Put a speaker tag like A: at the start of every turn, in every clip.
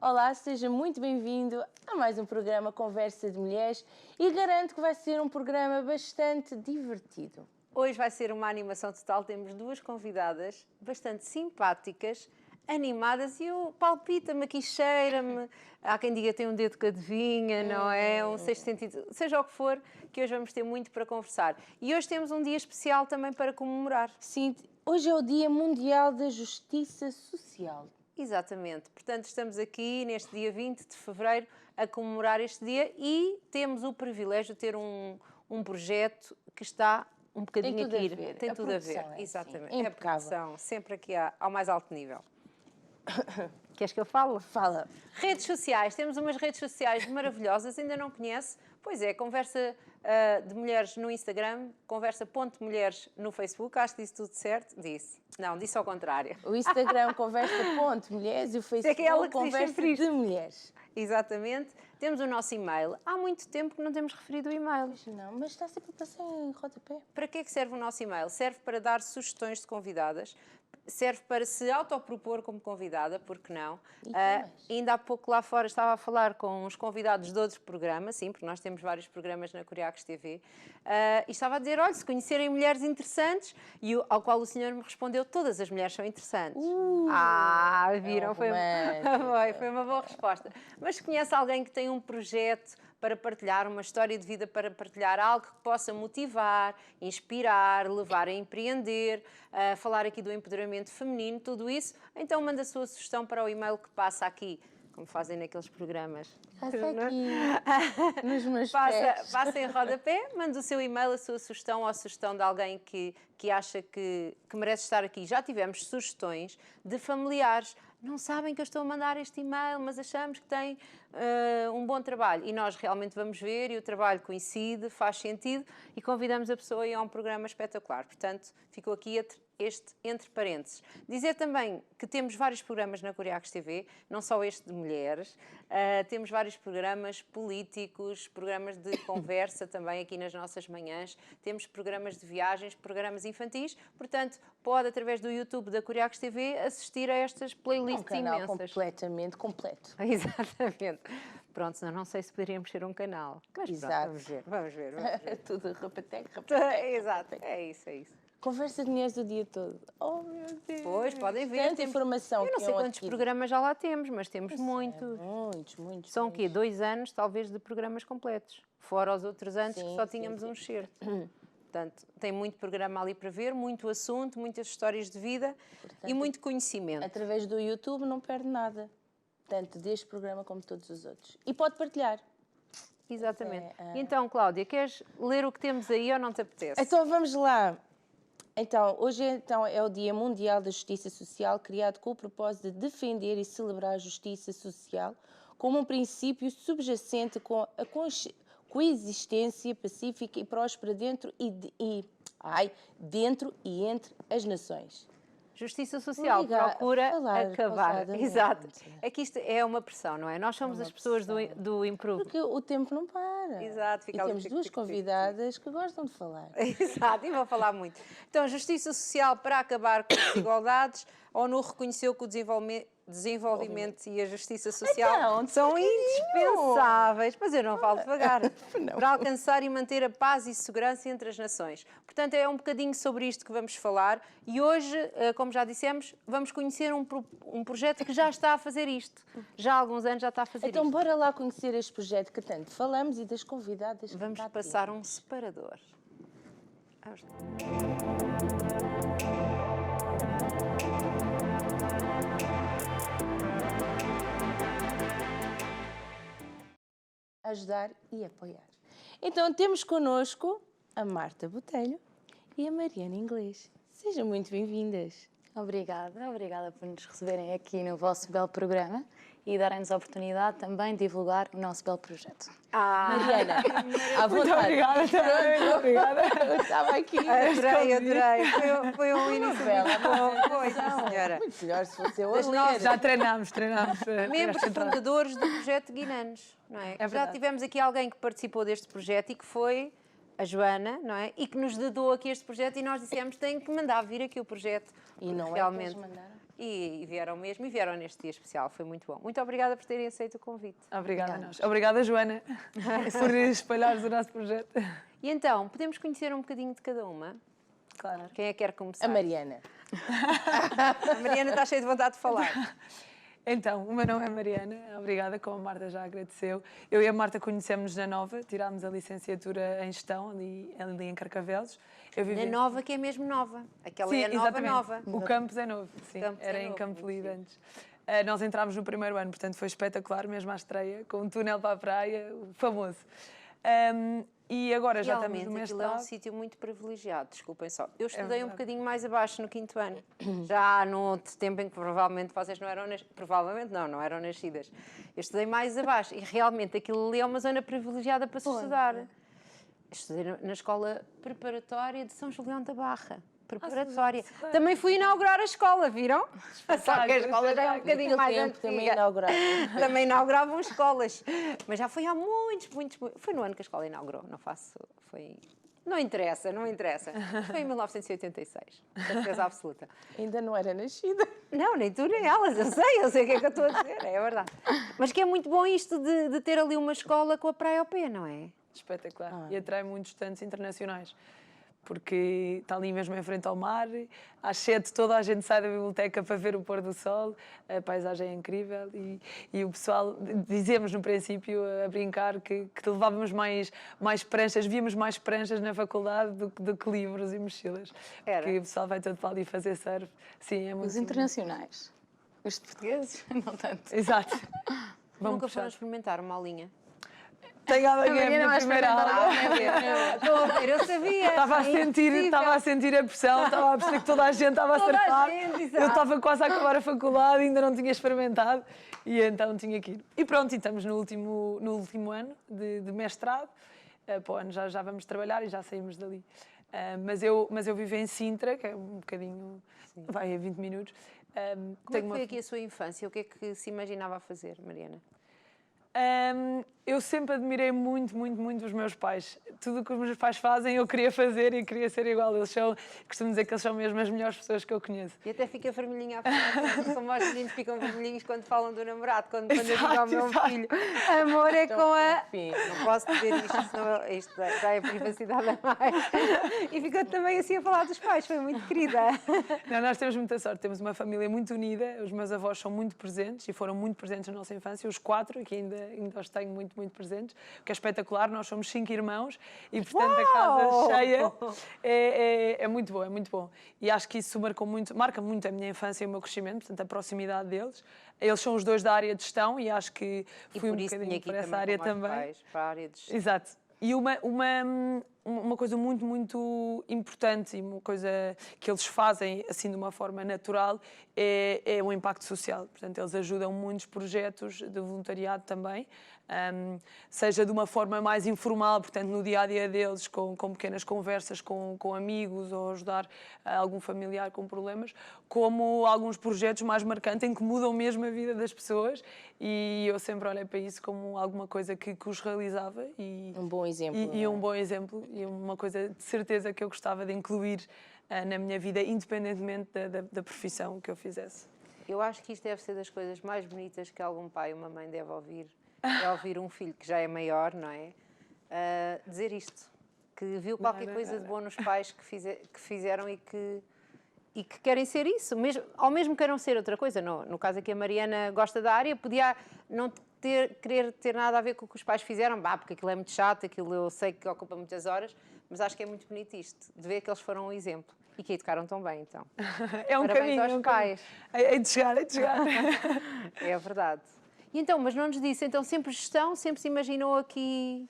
A: Olá, seja muito bem-vindo a mais um programa Conversa de Mulheres e garanto que vai ser um programa bastante divertido.
B: Hoje vai ser uma animação total, temos duas convidadas bastante simpáticas, animadas e palpita-me aqui, cheira-me. Há quem diga que tem um dedo que adivinha, não é? Um sexto sentido, seja o que for, que hoje vamos ter muito para conversar. E hoje temos um dia especial também para comemorar.
A: Sim, hoje é o Dia Mundial da Justiça Social.
B: Exatamente. Portanto, estamos aqui neste dia 20 de fevereiro a comemorar este dia e temos o privilégio de ter um projeto que está um bocadinho
A: Tem tudo
B: aqui.
A: a ver.
B: Tem tudo a ver.
A: É
B: Exatamente.
A: assim,
B: É a produção, sempre aqui ao mais alto nível. Queres que eu fale?
A: Fala.
B: Redes sociais. Temos umas redes sociais maravilhosas. Ainda não conhece? Pois é, Conversa de Mulheres no Instagram, Conversa.mulheres no Facebook. Acho que disse tudo certo? Disse. Não, disse ao contrário.
A: O Instagram Conversa.mulheres e o Facebook
B: que é ela que diz
A: Conversa
B: sempre isto.
A: de Mulheres.
B: Exatamente. Temos o nosso e-mail. Há muito tempo que não temos referido o e-mail.
A: Não, mas está sempre a passar em rodapé.
B: Para que é que serve o nosso e-mail? Serve para dar sugestões de convidadas, serve para se autopropor como convidada, porque não? Ainda há pouco lá fora estava a falar com os convidados de outros programas, sim, porque nós temos vários programas na Curiacos TV, e estava a dizer, olha, se conhecerem mulheres interessantes, ao qual o senhor me respondeu, todas as mulheres são interessantes. Viram? Foi uma boa resposta. Mas se conhece alguém que tem um projeto para partilhar uma história de vida, para partilhar algo que possa motivar, inspirar, levar a empreender, a falar aqui do empoderamento feminino, tudo isso, então manda a sua sugestão para o e-mail que passa aqui, como fazem naqueles programas.
A: Passa aqui, nos meus
B: Passa em rodapé, manda o seu e-mail, a sua sugestão ou a sugestão de alguém que acha que merece estar aqui. Já tivemos sugestões de familiares. Não sabem que eu estou a mandar este e-mail, mas achamos que tem um bom trabalho. E nós realmente vamos ver e o trabalho coincide, faz sentido e convidamos a pessoa a ir a um programa espetacular. Portanto, ficou aqui entre parênteses. Dizer também que temos vários programas na Curiacos TV, não só este de mulheres, temos vários programas políticos, programas de conversa também aqui nas nossas manhãs, temos programas de viagens, programas infantis, portanto, pode através do YouTube da Curiacos TV assistir a estas playlists
A: canal
B: imensas.
A: Completamente completo.
B: Exatamente. Pronto, senão não sei se poderíamos ser um canal. Mas
A: Exato.
B: Pronto, vamos ver.
A: Tudo rapatec.
B: Exato, é isso.
A: Conversa de mulheres o dia todo. Oh, meu Deus.
B: Pois, podem ver.
A: Tanta informação.
B: Eu não sei quantos programas já lá temos, mas temos muitos.
A: Muitos.
B: São o quê? 2 anos, talvez, de programas completos. Fora os outros anos que só tínhamos um excerto. Portanto, tem muito programa ali para ver, muito assunto, muitas histórias de vida e muito conhecimento.
A: Através do YouTube não perde nada. Tanto deste programa como todos os outros. E pode partilhar.
B: Exatamente. Então, Cláudia, queres ler o que temos aí ou não te apetece?
A: Então, vamos lá. Então, hoje é o Dia Mundial da Justiça Social, criado com o propósito de defender e celebrar a justiça social como um princípio subjacente com a coexistência pacífica e próspera dentro e entre as nações.
B: Justiça Social procura acabar. Exato. É que isto é uma pressão, não é? Nós somos as pessoas do improviso.
A: Porque o tempo não para.
B: Exato.
A: E temos duas convidadas que gostam de falar.
B: Exato, e vão falar muito. Então, Justiça Social para acabar com as desigualdades, a ONU reconheceu que o desenvolvimento e a justiça social são indispensáveis, mas eu não falo devagar, para alcançar e manter a paz e segurança entre as nações. Portanto, é um bocadinho sobre isto que vamos falar e hoje, como já dissemos, vamos conhecer um projeto que já está a fazer isto. Já há alguns anos já está a fazer isto.
A: Então, bora lá conhecer este projeto que tanto falamos e das convidadas que
B: vamos passar um separador. Vamos lá.
A: Ajudar e apoiar. Então temos connosco a Marta Botelho e a Mariana Inglês. Sejam muito bem-vindas.
C: Obrigada por nos receberem aqui no vosso belo programa e darem-nos a oportunidade também de divulgar o nosso belo projeto.
A: Mariana, à vontade.
C: Obrigada.
A: Eu estava aqui.
B: Adorei. Foi um início
A: Foi,
B: senhora.
A: Muito melhor se fosse eu a ler.
C: Já treinámos.
B: Membros fundadores do projeto Guinanos, não é? Já tivemos aqui alguém que participou deste projeto e que foi a Joana, não é? E que nos dedou aqui este projeto e nós dissemos tem que mandar vir aqui o projeto.
A: E não
B: realmente.
A: é que eles mandaram?
B: E vieram mesmo, e vieram neste dia especial, foi muito bom. Muito obrigada por terem aceito o convite.
D: Obrigada a nós. Obrigada, Joana, por espalhares o nosso projeto.
B: E então, podemos conhecer um bocadinho de cada uma?
D: Claro.
B: Quem é que quer começar?
A: A Mariana.
B: A Mariana está cheia de vontade de falar.
D: Então, o meu nome é Mariana, obrigada, como a Marta já agradeceu. Eu e a Marta conhecemos na Nova, tirámos a licenciatura em Gestão, ali em Carcavelos. Eu
B: Na Nova, que é mesmo nova. Aquela
D: Sim,
B: é a nova,
D: exatamente.
B: nova.
D: O campus é novo, sim.
B: campus é
D: Era em
B: novo,
D: Campo
B: muito
D: Lido
B: giro.
D: antes. Nós entramos no primeiro ano, portanto foi espetacular, mesmo à estreia, com um túnel para a praia, o famoso. E agora já estamos no
B: Realmente, aquilo é um
D: mestrado.
B: sítio muito privilegiado, desculpem só. Eu estudei um
D: verdade.
B: bocadinho mais abaixo no 5º ano, já no tempo em que provavelmente vocês não eram nascidas, provavelmente não eram nascidas. Eu estudei mais abaixo e realmente aquilo ali é uma zona privilegiada para se estudar. Estudei na escola preparatória de São Julião da Barra. Preparatória. Também fui inaugurar a escola, viram? Só que a escola já é um bocadinho mais
A: tempo também
B: antiga.
A: inaugurado.
B: Também inauguravam escolas. Mas já foi há muitos. Foi no ano que a escola inaugurou. Não faço. Foi. Não interessa. Foi em 1986. Certeza absoluta.
A: Ainda não era nascida.
B: Não, nem tu nem elas. Eu sei o que é que eu estou a dizer. É verdade. Mas que é muito bom isto de ter ali uma escola com a praia ao pé, não é?
D: Espetacular. E atrai muitos estudantes internacionais. Porque está ali mesmo em frente ao mar, às 7 toda a gente sai da biblioteca para ver o pôr do sol, a paisagem é incrível e o pessoal, dizemos no princípio, a brincar, que levávamos mais pranchas, víamos mais pranchas na faculdade do que livros e mochilas.
B: Era.
D: Porque o pessoal vai todo para ali fazer surf. Sim, é muito...
C: Os internacionais. Os portugueses, não tanto.
D: Exato. Vamos
B: Nunca
D: puxar.
B: foram experimentar uma aulinha.
D: Tenho amanhã a
C: Mariana
D: minha
C: vai
D: primeira
C: experimentar
D: aula.
B: Estou a ver, eu sabia.
D: Estava a sentir a pressão, estava a perceber que toda a gente estava a
B: Toda a
D: surfar.
B: gente, exato.
D: Eu estava quase a acabar a faculdade, ainda não tinha experimentado e então tinha que ir. E pronto, e estamos no último ano de mestrado. Para o ano já vamos trabalhar e já saímos dali. Mas eu vivo em Sintra, que é um bocadinho, vai a 20 minutos.
B: Como é que foi aqui a sua infância? O que é que se imaginava a fazer, Mariana?
D: Eu sempre admirei muito os meus pais. Tudo o que os meus pais fazem eu queria fazer e queria ser igual. Costumo dizer que eles são mesmo as melhores pessoas que eu conheço.
B: E até fica vermelhinha a falar, como os meninos ficam vermelhinhos quando falam do namorado, quando eu digo ao meu filho, amor é com a... Não posso dizer isto, senão isto já é privacidade a mais. E ficou também assim a falar dos pais, foi muito querida.
D: Não, nós temos muita sorte, temos uma família muito unida, os meus avós são muito presentes e foram muito presentes na nossa infância, os 4, que ainda os tenho muito presentes, o que é espetacular, nós somos 5 irmãos e portanto a casa cheia é muito bom, é muito bom. E acho que isso marca muito a minha infância e o meu crescimento, portanto a proximidade deles. Eles são os dois da área de gestão e acho que fui um bocadinho para essa área também.
B: Pais, para a área de gestão.
D: Exato. E uma coisa muito importante e uma coisa que eles fazem assim de uma forma natural é o impacto social. Portanto, eles ajudam muitos projetos de voluntariado também, seja de uma forma mais informal, portanto, no dia-a-dia deles, com pequenas conversas com amigos ou ajudar algum familiar com problemas, como alguns projetos mais marcantes em que mudam mesmo a vida das pessoas e eu sempre olhei para isso como alguma coisa que os realizava e
A: Um bom exemplo.
D: e
A: não é?
D: um bom exemplo e uma coisa de certeza que eu gostava de incluir na minha vida, independentemente da profissão que eu fizesse.
B: Eu acho que isto deve ser das coisas mais bonitas que algum pai ou uma mãe deve ouvir. É ouvir um filho que já é maior, não é? Dizer isto. Que viu qualquer coisa de bom nos pais que fizeram e que querem ser isso. Ao mesmo queiram ser outra coisa. No caso aqui a Mariana gosta da área, podia não querer ter nada a ver com o que os pais fizeram, porque aquilo é muito chato, aquilo eu sei que ocupa muitas horas, mas acho que é muito bonito isto, de ver que eles foram um exemplo. E que educaram tão bem, então.
D: É um
B: Parabéns
D: caminho,
B: aos
D: é um
B: pais.
D: caminho. É de chegar, é de chegar.
B: É verdade. E então, mas não nos disse, então sempre gestão, sempre se imaginou aqui...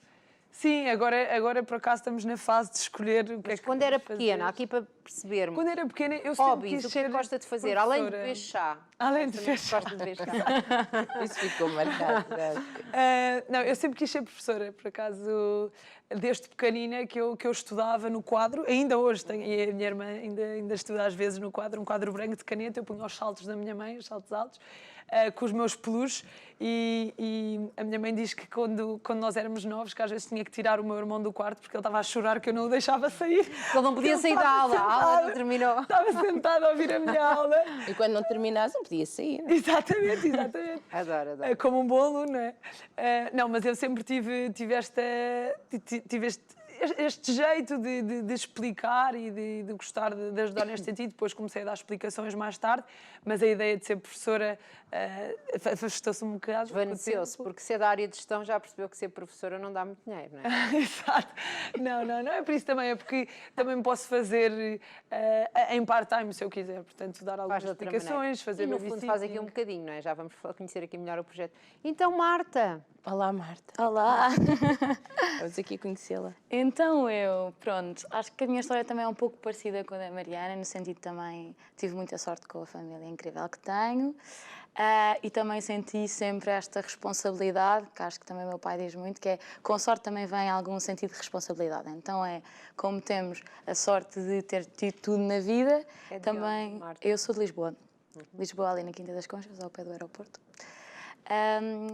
D: Sim, agora por acaso estamos na fase de escolher o que
B: Mas
D: é que
B: quando era
D: vamos
B: pequena,
D: fazer.
B: aqui para percebermos,
D: Quando era pequena, eu sempre
B: hobbies,
D: quis
B: o que é que
D: ser
B: gosta de fazer? Além de
D: professora.
B: beber chá,
D: Além de
B: Também
D: ser
B: gosto de ver cá.
A: Isso ficou marcado.
D: Não, eu sempre quis ser professora, por acaso, desde pequenina que eu estudava no quadro, ainda hoje tenho, e a minha irmã ainda estuda às vezes no quadro, um quadro branco de caneta, eu punho os saltos da minha mãe, os saltos altos, com os meus peluches, e a minha mãe diz que quando nós éramos novos, que às vezes tinha que tirar o meu irmão do quarto porque ele estava a chorar que eu não o deixava sair.
B: Ele não podia sair da aula, a aula não terminou.
D: Estava sentado a ouvir a minha aula.
A: E quando não terminasse, não podia sair. Não é?
D: Exatamente, exatamente.
B: Adoro.
D: Como um bom aluno, não é? Não, mas eu sempre tive este jeito de explicar e de gostar de ajudar neste sentido. Depois comecei a dar explicações mais tarde, mas a ideia de ser professora afastou-se um bocado.
B: Desvaneceu-se, porque se é da área de gestão já percebeu que ser professora não dá muito dinheiro, não é?
D: Exato. Não é por isso também, é porque também posso fazer em part-time se eu quiser, portanto dar algumas
B: Faz de outra
D: explicações,
B: maneira.
D: fazer
B: E no fundo
D: babysitting.
B: faz aqui um bocadinho, não é? Já vamos conhecer aqui melhor o projeto. Então, Marta,
A: Olá, Marta.
C: Olá!
A: Vamos aqui conhecê-la.
C: Então pronto, acho que a minha história também é um pouco parecida com a da Mariana, no sentido também tive muita sorte com a família incrível que tenho e também senti sempre esta responsabilidade, que acho que também o meu pai diz muito, que é com sorte também vem algum sentido de responsabilidade. Então como temos a sorte de ter tido tudo na vida,
B: É de
C: também
B: onde, Marta?
C: eu sou de Lisboa. Lisboa, ali na Quinta das Conchas, ao pé do aeroporto.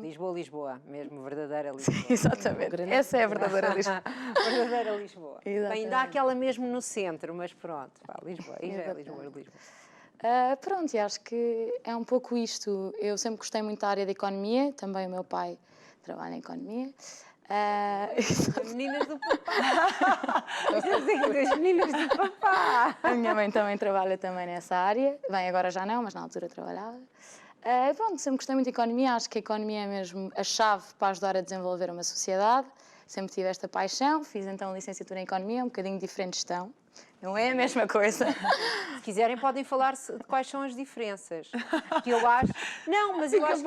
B: Lisboa, mesmo, verdadeira Lisboa.
C: Exatamente, essa é a verdadeira Lisboa.
B: Verdadeira Lisboa.
C: Exatamente.
B: Ainda há aquela mesmo no centro, mas pronto, pá, Lisboa. E já é Lisboa.
C: Pronto, e acho que é um pouco isto. Eu sempre gostei muito da área da economia, também o meu pai trabalha em economia.
B: Meninas do papá. Estamos aqui das meninas do papá.
C: A minha mãe também trabalha também nessa área. Bem, agora já não, mas na altura trabalhava. Pronto, sempre gostei muito de economia. Acho que a economia é mesmo a chave para ajudar a desenvolver uma sociedade. Sempre tive esta paixão. Fiz então licenciatura em economia, um bocadinho diferente de gestão. Não é a mesma coisa.
B: Se quiserem podem falar de quais são as diferenças. Que eu acho... Não, mas eu acho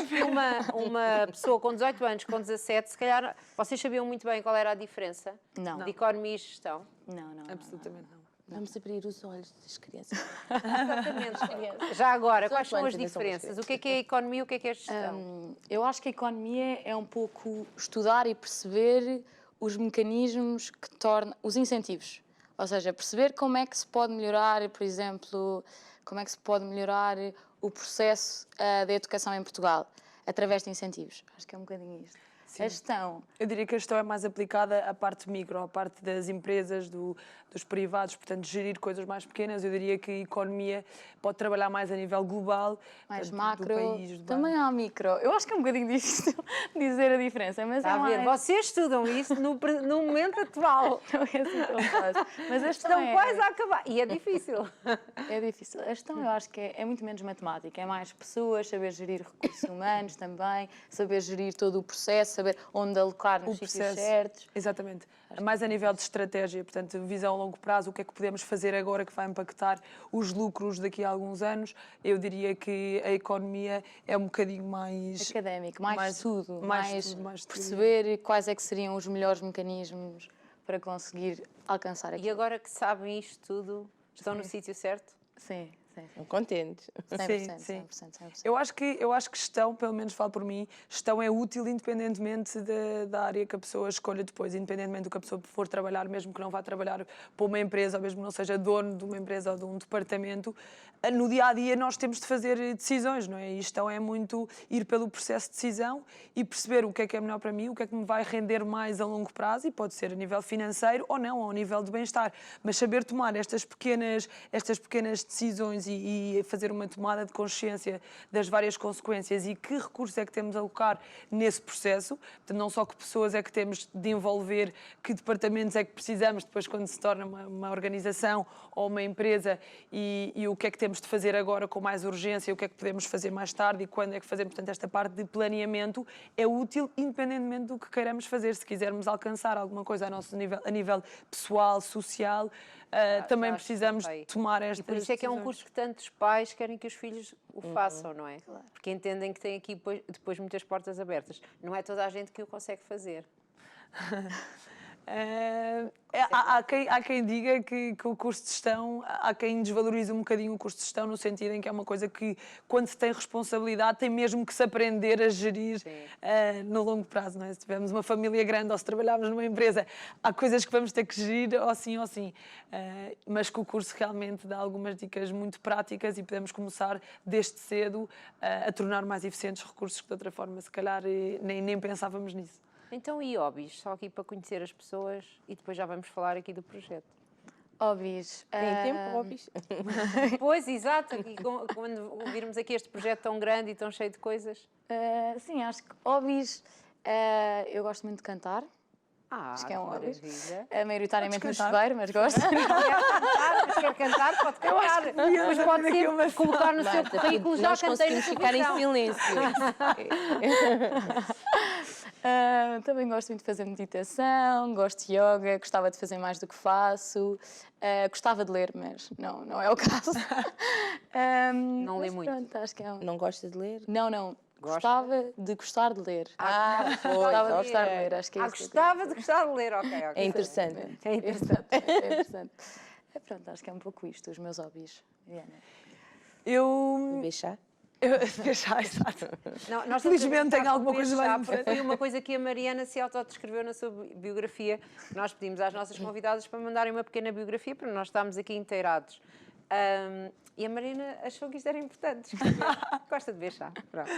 B: que uma pessoa com 18 anos, com 17, se calhar... Vocês sabiam muito bem qual era a diferença?
C: Não.
B: De economia e gestão?
C: Não.
D: Absolutamente não.
A: Vamos abrir os olhos das crianças.
B: Exatamente. Já agora,
A: Só
B: quais são as
A: quantas ainda são
B: diferenças?
A: as
B: O que é a economia e o que é a gestão?
C: Eu acho que a economia é um pouco estudar e perceber os mecanismos que tornam... os incentivos. Ou seja, perceber como é que se pode melhorar, por exemplo, como é que se pode melhorar o processo da educação em Portugal, através de incentivos. Acho que é um bocadinho isto.
D: Sim.
C: A gestão.
D: Eu diria que a gestão é mais aplicada à parte micro, à parte das empresas, dos privados, portanto, gerir coisas mais pequenas. Eu diria que a economia pode trabalhar mais a nível global,
C: Mais
D: portanto,
C: macro,
D: do país, do
C: também há micro. Eu acho que é um bocadinho difícil dizer a diferença, mas
B: Está a ver? Vocês estudam isso no momento atual.
C: Não é assim tão fácil. Mas a gestão
B: Estão quase a acabar. E é difícil.
C: É difícil. A gestão eu acho que é muito menos matemática, é mais pessoas, saber gerir recursos humanos também, saber gerir todo o processo, saber onde alocar nos sítios certos.
D: Exatamente. Mais a nível de estratégia, portanto, visão a longo prazo, o que é que podemos fazer agora que vai impactar os lucros daqui a alguns anos. Eu diria que a economia é um bocadinho mais...
C: Académico, mais estudo, mais
D: mais
C: perceber quais é que seriam os melhores mecanismos para conseguir alcançar aquilo.
B: E agora que sabem isto tudo, estão no sítio certo?
C: Sim.
A: Estão contentes.
C: 100%,
D: Sim.
C: 100%.
D: Eu acho que gestão, pelo menos falo por mim, gestão é útil independentemente da área que a pessoa escolha depois, independentemente do que a pessoa for trabalhar, mesmo que não vá trabalhar para uma empresa, ou mesmo que não seja dono de uma empresa ou de um departamento, no dia-a-dia nós temos de fazer decisões, não é? E gestão é muito ir pelo processo de decisão e perceber o que é melhor para mim, o que é que me vai render mais a longo prazo, e pode ser a nível financeiro ou não, ou a nível de bem-estar. Mas saber tomar estas pequenas decisões e fazer uma tomada de consciência das várias consequências e que recursos é que temos a alocar nesse processo, portanto, não só que pessoas é que temos de envolver, que departamentos é que precisamos depois quando se torna uma organização ou uma empresa, e o que é que temos de fazer agora com mais urgência, o que é que podemos fazer mais tarde e quando é que fazemos. Portanto, esta parte de planeamento é útil independentemente do que queiramos fazer. Se quisermos alcançar alguma coisa a nível pessoal, social, também precisamos tomar estas decisões.
B: E por isso é que é um curso que tantos pais querem que os filhos o façam, não é?
C: Claro.
B: Porque entendem que tem aqui depois muitas portas abertas. Não é toda a gente que o consegue fazer.
D: Há quem diga que o curso de gestão, há quem desvaloriza um bocadinho o curso de gestão no sentido em que é uma coisa que, quando se tem responsabilidade, tem mesmo que se aprender a gerir no longo prazo. Não é? Se tivermos uma família grande ou se trabalharmos numa empresa, há coisas que vamos ter que gerir ou sim ou sim. Mas que o curso realmente dá algumas dicas muito práticas e podemos começar desde cedo a tornar mais eficientes recursos que de outra forma, se calhar, nem pensávamos nisso.
B: Então, e hobbies? Só aqui para conhecer as pessoas e depois já vamos falar aqui do projeto.
C: Hobbies.
A: Tem tempo, hobbies?
B: Pois, exato, aqui, quando virmos aqui este projeto tão grande e tão cheio de coisas.
C: Sim, acho que hobbies. Eu gosto muito de cantar.
B: Acho
C: que é um hobby.
B: maravilha.
C: Maioritariamente no
D: Podes cantar?
C: chuveiro, mas gosto.
B: Quer cantar, mas quer cantar, pode cantar. Mas pode
D: aqui uma
B: ser colocar no seu
A: Marta,
B: currículo, já
A: nós
B: cantei na
A: conseguimos ficar em
B: televisão.
A: silêncio.
C: Também gosto muito de fazer meditação, gosto de yoga, gostava de fazer mais do que faço. Gostava de ler, mas não é o caso.
B: Não lê
C: mas
B: muito.
C: Pronto, acho que é
A: Não gosta de ler?
C: Não.
B: Gosta?
C: Gostava de gostar de ler.
A: Pois,
C: Gostava de
A: ok.
C: gostar de ler, acho que é isso.
B: Gostava de gostar de ler, ok.
A: É interessante.
B: É interessante.
C: É interessante. Pronto, acho que é um pouco isto, os meus hobbies. Diana.
D: Eu
A: Beijar?
D: Deixar, exato.
B: Não, nós
D: Felizmente tenho alguma
B: coisa
D: coisa mais diferente.
B: Foi uma coisa que a Mariana se autodescreveu na sua biografia. Nós pedimos às nossas convidadas para mandarem uma pequena biografia para nós estarmos aqui inteirados. E a Mariana achou que isto era importante. Gosta de beijar. Pronto.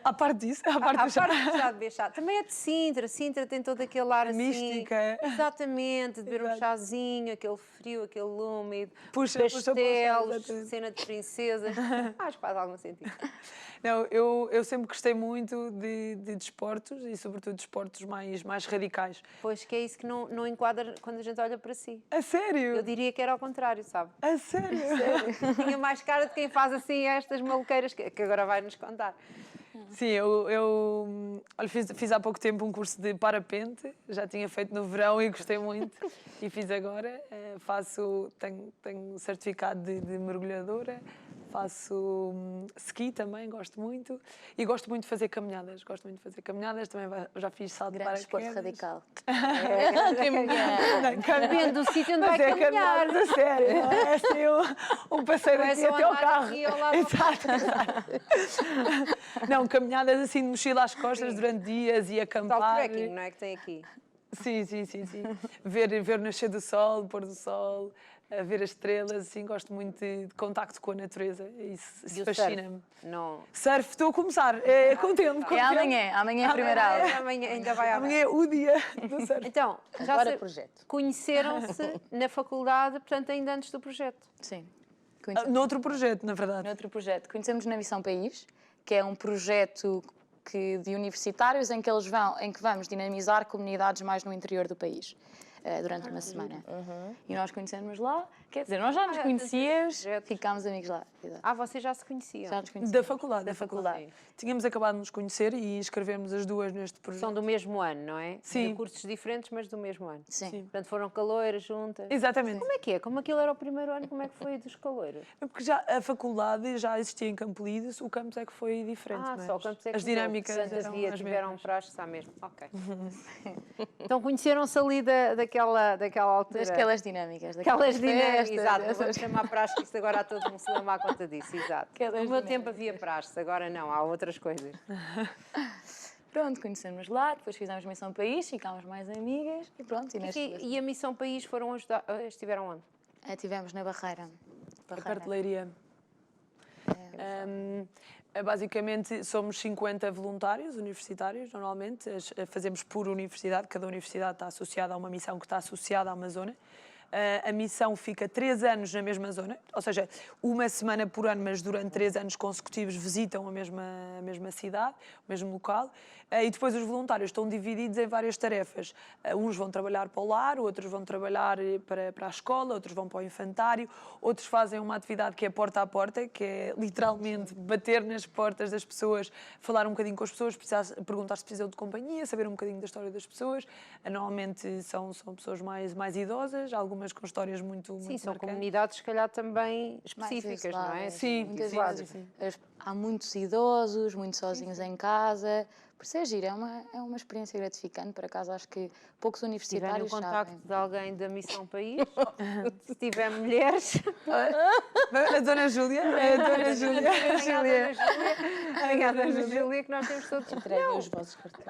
D: À parte disso, à parte
B: À
D: do
B: parte de gostar de beijar. Também é de Sintra. Sintra tem todo aquele ar assim.
D: mística.
B: Exatamente, de beber um
D: Exato.
B: chazinho, aquele frio, aquele úmido,
D: Puxa para o chão,
B: pastelos,
D: exatamente.
B: cena de princesas. Acho que faz algum sentido.
D: Não, eu sempre gostei muito de desportos e, sobretudo, desportos mais radicais.
B: Pois que é isso que não enquadra quando a gente olha para si.
D: A sério?
B: Eu diria que era ao contrário, sabe?
D: A sério?
B: Tinha mais cara de quem faz assim estas maluqueiras que agora vai nos contar.
D: Sim, olha, fiz há pouco tempo um curso de parapente, já tinha feito no verão e gostei muito e fiz agora. Tenho certificado de mergulhadora, faço ski também, gosto muito e gosto muito de fazer caminhadas. Também já fiz salto de
C: Grande
D: paraquedas.
C: esporte radical.
B: Depende do sítio onde vai
D: Mas é
B: caminhar.
D: caminhadas a sério, não é assim um passeio
B: Não é
D: aqui
B: só
D: até ao
B: andar
D: carro.
B: aqui ao lado do
D: Exato. Não, caminhadas assim de mochila às costas durante dias e
B: Tal
D: acampar.
B: trekking, não é que tem aqui?
D: Sim. Ver o nascer do sol, o pôr do sol, ver as estrelas, assim, gosto muito de contacto com a natureza. Isso
B: E o
D: fascina-me.
B: surf? Não.
D: Surf, estou a começar, com o tempo.
C: É amanhã é a primeira aula.
B: Amanhã ainda vai haver.
D: Amanhã é o dia do surf.
B: Então, já
A: Agora projeto.
B: conheceram-se na faculdade, portanto, ainda antes do projeto.
C: Sim.
D: Noutro projeto, na verdade.
C: Noutro projeto. Conhecemos na Missão País, que é um projeto de universitários em que vamos dinamizar comunidades mais no interior do país durante uma semana. E nós conhecemos lá, quer dizer, nós já nos conhecíamos, ficámos amigos lá. Exato.
B: Vocês já se conheciam?
C: Já nos conhecíamos.
D: Da faculdade.
C: Da faculdade.
D: Tínhamos acabado de nos conhecer e escrevemos as duas neste projeto.
B: São do mesmo ano, não é?
D: Sim.
B: De cursos diferentes, mas do mesmo ano.
C: Sim.
B: Portanto, foram caloiras juntas.
D: Exatamente.
B: Como é que é? Como aquilo era o primeiro ano, como é que foi dos caloiros?
D: Porque já a faculdade já existia em Campo Lido, o campus é que foi diferente. não é?
B: Só o campus é que
D: As
B: mudou.
D: dinâmicas
B: Portanto,
D: eram as
B: tiveram
D: mesmas.
B: praxe, mesmo. Ok. Então conheceram-se ali daquela altura.
C: Daquelas dinâmicas.
B: Aquelas dinâmicas,
C: festas,
B: exato. Não
C: dessas-
B: vamos chamar praxe, que isto agora há todo um cinema à conta disso, exato.
C: Aquelas
B: No meu tempo
C: dinâmicas.
B: havia praxe, agora não, há outras coisas.
C: Pronto, conhecemos lá, depois fizemos Missão País, ficámos mais amigas e pronto.
B: E a Missão País foram ajudar, estiveram onde?
C: Estivemos na Barreira.
D: É perto de Leiria. Basicamente, somos 50 voluntários universitários, normalmente. Fazemos por universidade, cada universidade está associada a uma missão que está associada a uma zona. A missão fica 3 anos na mesma zona, ou seja, uma semana por ano, mas durante 3 anos consecutivos visitam a mesma cidade, o mesmo local. E depois os voluntários estão divididos em várias tarefas. Uns vão trabalhar para o lar, outros vão trabalhar para a escola, outros vão para o infantário, outros fazem uma atividade que é porta a porta, que é literalmente bater nas portas das pessoas, falar um bocadinho com as pessoas, perguntar se precisam de companhia, saber um bocadinho da história das pessoas. Normalmente são pessoas mais idosas, algumas com histórias muito
B: Sim, são
D: marcantes.
B: comunidades, se calhar, também
C: Mais
B: específicas, não é?
C: isoladas.
D: Sim,
C: Muitas
D: sim,
C: vezes
D: sim.
C: há muitos idosos, muito sozinhos em casa, Por isso é giro, é uma experiência gratificante. Por acaso, acho que poucos
B: Se tiverem o
C: universitários
B: contacto
C: sabem.
B: de alguém da Missão País, se tiver mulheres,
D: A Dona Júlia, a Dona Júlia,
B: venha a Dona Júlia, que nós temos todos.
A: Entreguem os vossos cartões.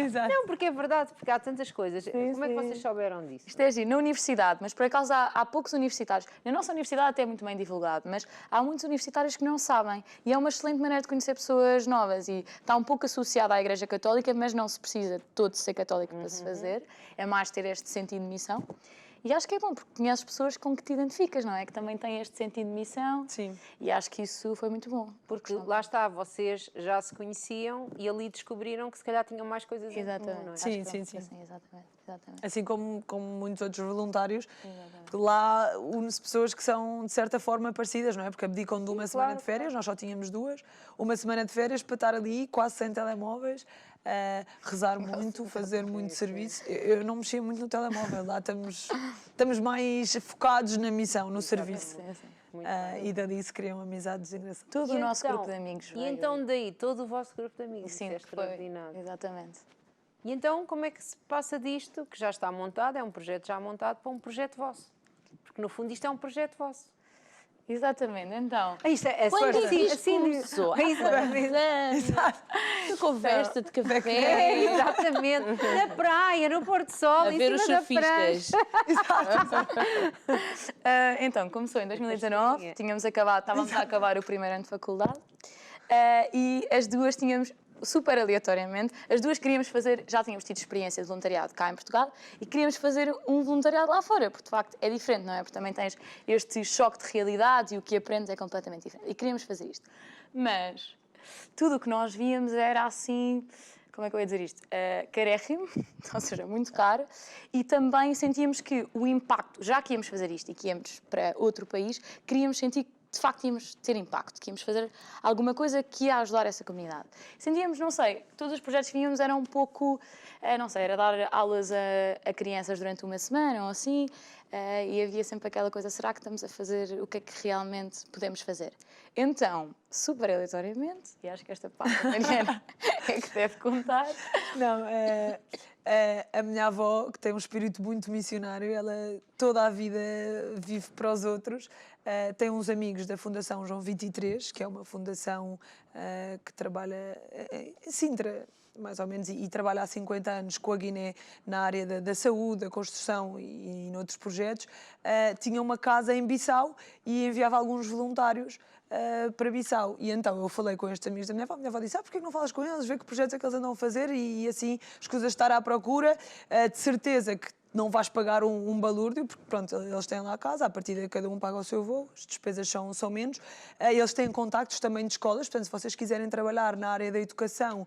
D: Exato.
B: Não, porque é verdade, porque há tantas coisas. Como é que vocês souberam disso?
C: Isto é giro, na universidade, mas por acaso há poucos universitários. Na nossa universidade até é muito bem divulgado, mas há muitos universitários que não sabem. E é uma excelente maneira de conhecer pessoas novas. E está um pouco associada à Igreja Católica, mas não se precisa todo ser católico para se fazer. É mais ter este sentido de missão. E acho que é bom, porque conheces pessoas com que te identificas, não é? Que também têm este sentido de missão.
D: Sim.
C: E acho que isso foi muito bom.
B: Porque lá está, vocês já se conheciam e ali descobriram que se calhar tinham mais coisas em comum, não é?
D: Sim,
C: Acho que
D: sim,
C: foi
D: sim.
C: assim, exatamente.
D: Assim como muitos outros voluntários, porque lá une-se pessoas que são, de certa forma, parecidas, não é? Porque abdicam de uma semana de férias, nós só tínhamos 2, uma semana de férias para estar ali, quase sem telemóveis, rezar muito, fazer muito serviço. Eu não mexia muito no telemóvel, lá estamos mais focados na missão, no serviço. E dali se criam amizades engraçadas.
C: Todo o nosso
B: então-
C: grupo de amigos
B: E
C: veio.
B: então daí, todo o vosso grupo de amigos,
C: Sim,
B: isso é
C: que foi.
B: extraordinário.
C: Exatamente.
B: E então, como é que se passa disto, que já está montado, é um projeto já montado, para um projeto vosso? Porque, no fundo, isto é um projeto vosso.
C: Exatamente, então.
B: Isto é
A: Quando
B: assim,
A: isto
B: assim,
A: começou? Há
B: exatamente.
A: De conversa, de
B: É,
A: café,
B: exatamente. Na praia, no Porto Sol,
A: a
B: em
A: ver os
B: cima da prancha.
A: surfistas.
C: Então, começou em
B: Tinha.
C: 2019, estávamos a acabar o primeiro ano de faculdade e as duas tínhamos, super aleatoriamente, as duas queríamos fazer, já tínhamos tido experiência de voluntariado cá em Portugal e queríamos fazer um voluntariado lá fora, porque de facto é diferente, não é? Porque também tens este choque de realidade e o que aprendes é completamente diferente. E queríamos fazer isto. Mas tudo o que nós víamos era assim, como é que eu ia dizer isto? Carérrimo, ou seja, muito caro, e também sentíamos que o impacto, já que íamos fazer isto e que íamos para outro país, queríamos sentir que de facto íamos ter impacto, que íamos fazer alguma coisa que ia ajudar essa comunidade. Sentíamos, não sei, todos os projetos que vínhamos eram um pouco, não sei, era dar aulas a crianças durante uma semana ou assim, e havia sempre aquela coisa, será que estamos a fazer o que é que realmente podemos fazer? Então, super aleatoriamente, e acho que esta parte da Mariana é que deve contar.
D: Não, a minha avó, que tem um espírito muito missionário, ela toda a vida vive para os outros. Tem uns amigos da Fundação João 23, que é uma fundação que trabalha em Sintra, mais ou menos, e trabalha há 50 anos com a Guiné na área da saúde, da construção e noutros projetos. Tinha uma casa em Bissau e enviava alguns voluntários para Bissau. E então eu falei com estes amigos da minha avó disse, porque que não falas com eles, vê que projetos é que eles andam a fazer e assim escusas de estar à procura, de certeza que não vais pagar um balúrdio, porque pronto, eles têm lá a casa, a partir de cada um paga o seu voo, as despesas são menos. Eles têm contactos também de escolas, portanto, se vocês quiserem trabalhar na área da educação,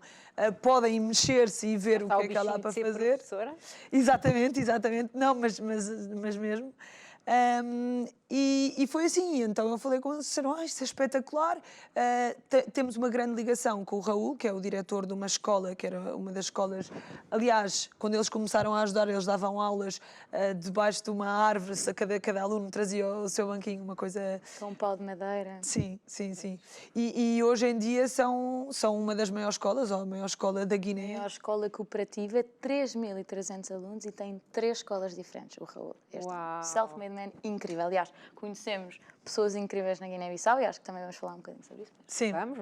D: podem mexer-se e ver o que há lá para fazer.
B: Professora?
D: Exatamente, não, mas mesmo. E foi assim, então eu falei com eles, disseram, isto é espetacular. Temos uma grande ligação com o Raul, que é o diretor de uma escola, que era uma das escolas, aliás, quando eles começaram a ajudar, eles davam aulas debaixo de uma árvore, cada aluno trazia o seu banquinho, uma coisa...
C: Com um pau de madeira.
D: Sim. E hoje em dia são uma das maiores escolas, ou a maior escola da Guiné.
C: A maior escola cooperativa, 3.300 alunos e tem 3 escolas diferentes, o Raul.
B: Uau.
C: Self-made man incrível. Aliás, conhecemos pessoas incríveis na Guiné-Bissau e acho que também vamos falar um bocadinho sobre isso.
D: Sim.
B: Vamos.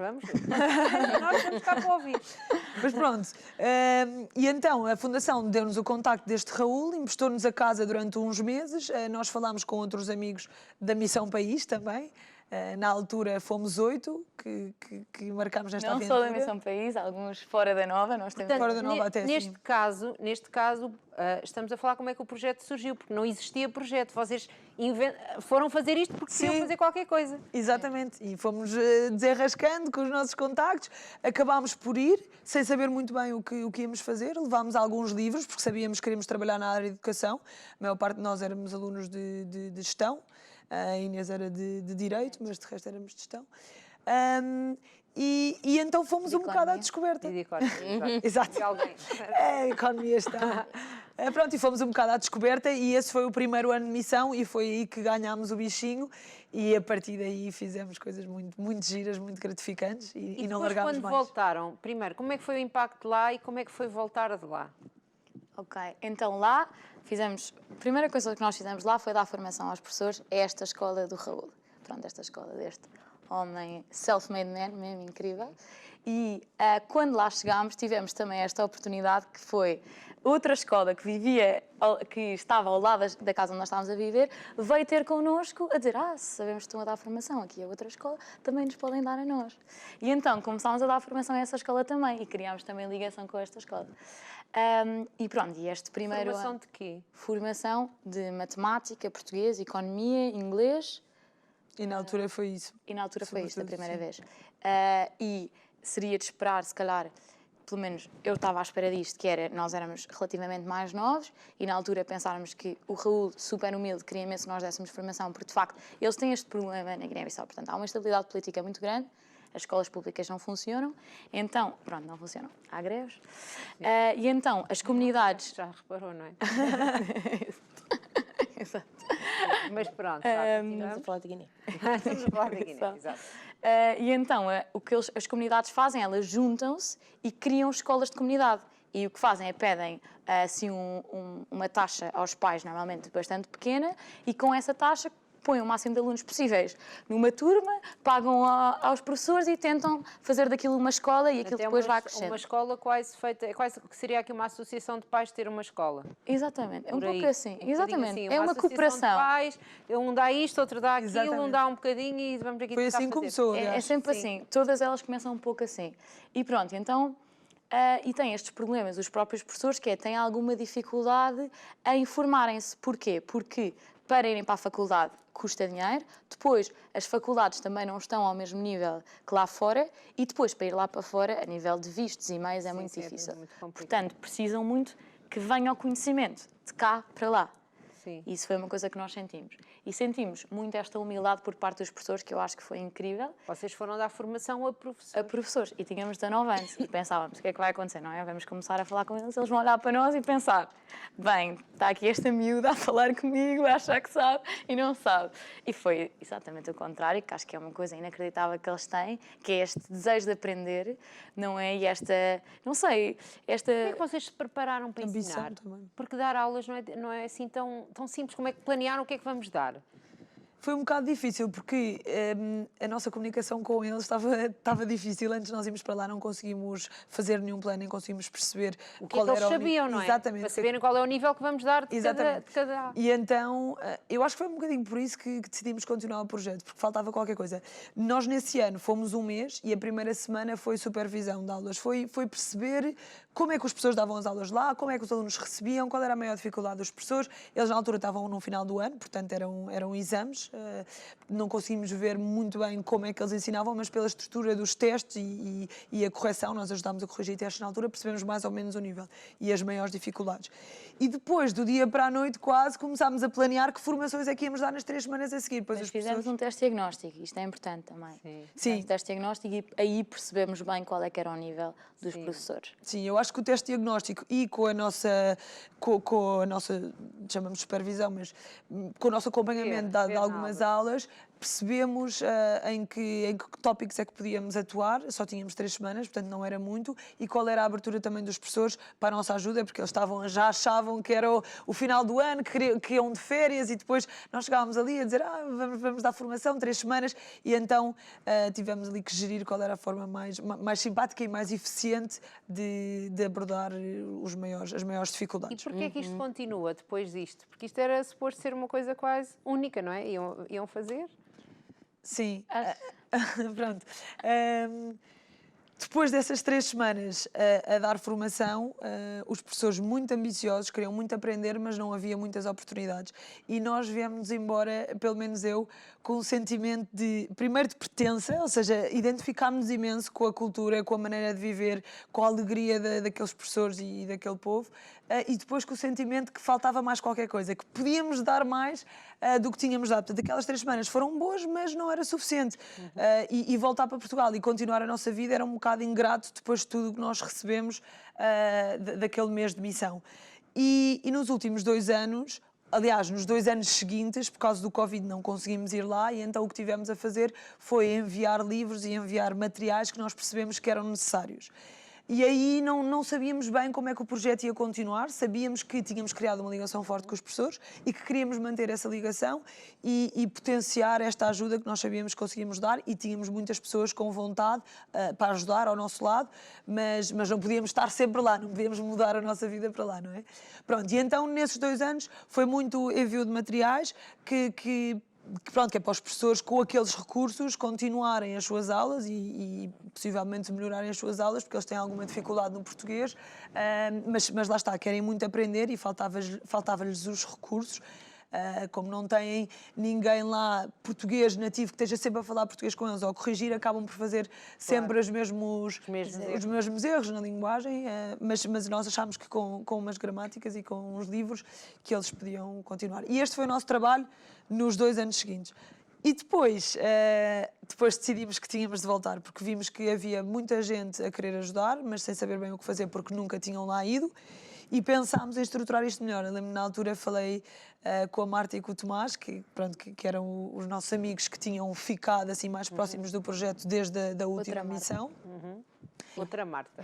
B: Nós estamos cá para ouvir.
D: Mas pronto, e então a Fundação deu-nos o contacto deste Raul, emprestou-nos a casa durante uns meses, nós falámos com outros amigos da Missão País também, na altura fomos 8 que marcámos nesta
C: Não
D: aventura.
C: só da Missão País, alguns fora da Nova, nós temos...
D: Fora da Nova até
B: neste
D: sim.
B: caso, estamos a falar como é que o projeto surgiu, porque não existia projeto. Vocês foram fazer isto porque queriam
D: Sim.
B: fazer qualquer coisa.
D: Exatamente, e fomos desenrascando com os nossos contactos, acabámos por ir, sem saber muito bem o que íamos fazer, levámos alguns livros, porque sabíamos que queríamos trabalhar na área de educação, a maior parte de nós éramos alunos de gestão, A Inês era de Direito, mas de resto éramos de Gestão. E então fomos um bocado à descoberta.
B: E de economia,
D: Exato.
B: De alguém.
D: A economia está. Pronto, e fomos um bocado à descoberta e esse foi o primeiro ano de missão e foi aí que ganhámos o bichinho e a partir daí fizemos coisas muito, muito giras, muito gratificantes e não
B: depois,
D: largámos
B: quando
D: mais.
B: voltaram, primeiro, como é que foi o impacto de lá e como é que foi voltar de lá?
C: Ok, então lá fizemos. A primeira coisa que nós fizemos lá foi dar formação aos professores a esta escola do Raul. Pronto, esta escola deste homem self-made man, mesmo incrível. E quando lá chegámos, tivemos também esta oportunidade que foi outra escola que vivia, que estava ao lado da casa onde nós estávamos a viver, veio ter connosco a dizer: se sabemos que estão a dar formação aqui a outra escola, também nos podem dar a nós. E então começámos a dar formação a essa escola também e criámos também ligação com esta escola. E pronto, e este primeiro
B: Formação
C: ano,
B: de quê?
C: formação de matemática, português, economia, inglês.
D: E na altura foi isso.
C: E na altura foi isto a
D: Sobretudo,
C: primeira
D: sim.
C: vez. E seria de esperar, se calhar, pelo menos eu estava à espera disto, que era, nós éramos relativamente mais novos e na altura pensávamos que o Raul, super humilde, queria imenso que nós dessemos formação, porque de facto eles têm este problema na Guiné-Bissau, portanto há uma instabilidade política muito grande, as escolas públicas não funcionam, então, pronto, não funcionam, há greves, e então as comunidades...
B: Já reparou, não é?
C: Exato.
B: Mas pronto,
A: Estamos a falar de Guiné.
B: Estamos a falar da Guiné, exato.
C: E então, o que as comunidades fazem, elas juntam-se e criam escolas de comunidade. E o que fazem é pedem assim, uma taxa aos pais, normalmente bastante pequena, e com essa taxa põem o máximo de alunos possíveis numa turma, pagam aos professores e tentam fazer daquilo uma escola e aquilo
B: Até
C: depois vai crescendo.
B: uma escola quase feita, quase que seria aqui uma associação de pais ter uma escola.
C: Exatamente, é um
B: Por aí.
C: pouco assim.
B: Um bocadinho
C: Exatamente,
B: assim,
C: é uma
B: associação
C: cooperação.
B: De pais, um dá isto, outro dá aquilo,
D: Exatamente.
B: um dá um bocadinho e vamos aqui
D: Foi
B: tentar
D: assim que
B: fazer.
D: começou,
C: É
D: aliás.
C: sempre
B: Sim.
C: assim, todas elas começam um pouco assim. E pronto, então, e têm estes problemas, os próprios professores, que é, têm alguma dificuldade a informarem-se. Porquê? Porque para irem para a faculdade custa dinheiro, depois as faculdades também não estão ao mesmo nível que lá fora e depois para ir lá para fora, a nível de vistos e meios, é muito
B: sim, é
C: difícil.
B: muito complicado.
C: Portanto, precisam muito que venha o conhecimento de cá para lá.
B: Sim.
C: Isso foi uma coisa que nós sentimos. E sentimos muito esta humildade por parte dos professores, que eu acho que foi incrível,
B: Vocês foram dar formação a
C: a
B: professores.
C: professores. E tínhamos 19 anos e pensávamos, o que é que vai acontecer, não é? Vamos começar a falar com eles, eles vão olhar para nós e pensar, bem, está aqui esta miúda a falar comigo, a achar que sabe e não sabe. E foi exatamente o contrário, que acho que é uma coisa inacreditável que eles têm, que é este desejo de aprender, não é? E esta, não sei, esta...
B: Como é que vocês se prepararam para
D: Ambição
B: ensinar?
D: também.
B: Porque dar aulas não é assim tão simples. Como é que planearam o que é que vamos dar?
D: Foi um bocado difícil porque a nossa comunicação com eles estava difícil. Antes nós íamos para lá, não conseguimos fazer nenhum plano, nem conseguimos perceber
B: O que é que eles
D: era
B: sabiam, não é?
D: Exatamente.
B: Para saberem qual é o nível que vamos dar de
D: Exatamente.
B: cada...
D: E então, eu acho que foi um bocadinho por isso que decidimos continuar o projeto, porque faltava qualquer coisa. Nós, nesse ano, fomos um mês e a primeira semana foi supervisão de aulas. Foi perceber como é que os professores davam as aulas lá, como é que os alunos recebiam, qual era a maior dificuldade dos professores. Eles, na altura, estavam no final do ano, portanto, eram exames. Não conseguimos ver muito bem como é que eles ensinavam, mas pela estrutura dos testes e a correção, nós ajudámos a corrigir testes na altura, percebemos mais ou menos o nível e as maiores dificuldades. E depois, do dia para a noite, quase, começámos a planear que formações é que íamos dar nas 3 semanas a seguir. Depois
C: Mas
D: os
C: fizemos
D: professores...
C: um teste diagnóstico, isto é importante também.
B: Sim.
C: Fizemos um teste diagnóstico e aí percebemos bem qual é que era o nível dos professores.
D: Sim, eu acho que o teste diagnóstico e com a nossa, chamamos de supervisão, mas com o nosso acompanhamento de
B: ver
D: algumas
B: na
D: aulas, percebemos em que tópicos é que podíamos atuar, só tínhamos 3 semanas, portanto não era muito, e qual era a abertura também dos professores para a nossa ajuda, porque eles já achavam que era o final do ano, que iam de férias, e depois nós chegávamos ali a dizer, vamos dar formação, 3 semanas, e então tivemos ali que gerir qual era a forma mais simpática e mais eficiente de abordar as maiores
B: E
D: dificuldades.
B: porquê é que isto continua depois disto? Porque isto era suposto ser uma coisa quase única, não é? Iam fazer?
D: Sim, pronto. Depois dessas 3 semanas a dar formação, os professores muito ambiciosos, queriam muito aprender, mas não havia muitas oportunidades. E nós viemos embora, pelo menos eu, com um sentimento de, primeiro, de pertença, ou seja, identificámos-nos imenso com a cultura, com a maneira de viver, com a alegria daqueles professores e daquele povo, e depois com o sentimento que faltava mais qualquer coisa, que podíamos dar mais do que tínhamos dado. Portanto, aquelas 3 semanas foram boas, mas não era suficiente. E voltar para Portugal e continuar a nossa vida era um bocado ingrato depois de tudo que nós recebemos daquele mês de missão. E nos últimos 2 anos, aliás, nos 2 anos seguintes, por causa do Covid, não conseguimos ir lá e então o que tivemos a fazer foi enviar livros e enviar materiais que nós percebemos que eram necessários. E aí não sabíamos bem como é que o projeto ia continuar, sabíamos que tínhamos criado uma ligação forte com os professores e que queríamos manter essa ligação e potenciar esta ajuda que nós sabíamos que conseguíamos dar, e tínhamos muitas pessoas com vontade para ajudar ao nosso lado, mas não podíamos estar sempre lá, não podíamos mudar a nossa vida para lá, não é? Pronto, e então nesses 2 anos foi muito envio de materiais que é para os professores, com aqueles recursos, continuarem as suas aulas e possivelmente melhorarem as suas aulas, porque eles têm alguma dificuldade no português, mas lá está, querem muito aprender e faltava-lhes os recursos. Como não têm ninguém lá português nativo que esteja sempre a falar português com eles ou a corrigir, acabam por fazer sempre os mesmos erros na linguagem, mas nós achámos que com umas gramáticas e com uns livros que eles podiam continuar. E este foi o nosso trabalho nos 2 anos seguintes. E depois decidimos que tínhamos de voltar, porque vimos que havia muita gente a querer ajudar, mas sem saber bem o que fazer, porque nunca tinham lá ido. E pensámos em estruturar isto melhor. Eu lembro, na altura, falei com a Marta e com o Tomás, que eram os nossos amigos que tinham ficado assim mais próximos do projeto desde a última missão.
B: Outra Marta.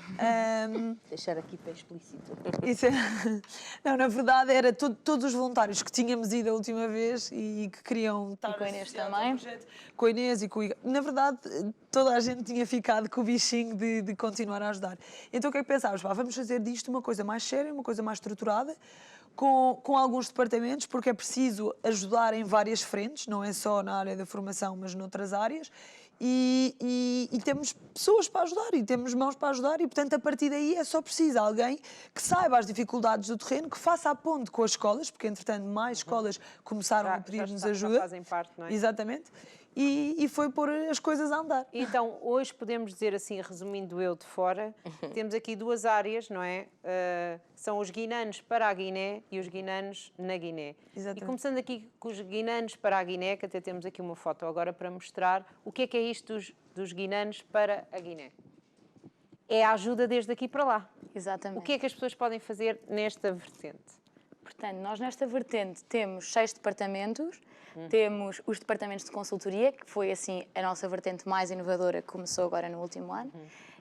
A: Deixar aqui para explícito.
D: Não, na verdade, era todos os voluntários que tínhamos ido a última vez e que queriam estar
C: com a Inês
D: associados
C: também?
D: ao projeto, com a Inês e com o Igor. Na verdade, toda a gente tinha ficado com o bichinho de continuar a ajudar. Então o que é que pensávamos? Vamos fazer disto uma coisa mais séria, uma coisa mais estruturada, com alguns departamentos, porque é preciso ajudar em várias frentes, não é só na área da formação, mas noutras áreas. E temos pessoas para ajudar e temos mãos para ajudar e, portanto, a partir daí é só preciso alguém que saiba as dificuldades do terreno, que faça a ponte com as escolas, porque, entretanto, mais escolas começaram a pedir-nos ajuda.
B: Já fazem parte, não é?
D: Exatamente. E foi pôr as coisas a andar.
B: Então, hoje podemos dizer assim, resumindo eu de fora, temos aqui 2 áreas, não é? São os guinanos para a Guiné e os guinanos na Guiné.
D: Exatamente.
B: E começando aqui com os guinanos para a Guiné, que até temos aqui uma foto agora para mostrar, o que é isto dos guinanos para a Guiné? É a ajuda desde aqui para lá.
C: Exatamente.
B: O que é que as pessoas podem fazer nesta vertente?
C: Portanto, nós nesta vertente temos 6 departamentos. Temos os departamentos de consultoria, que foi assim a nossa vertente mais inovadora, que começou agora no último ano.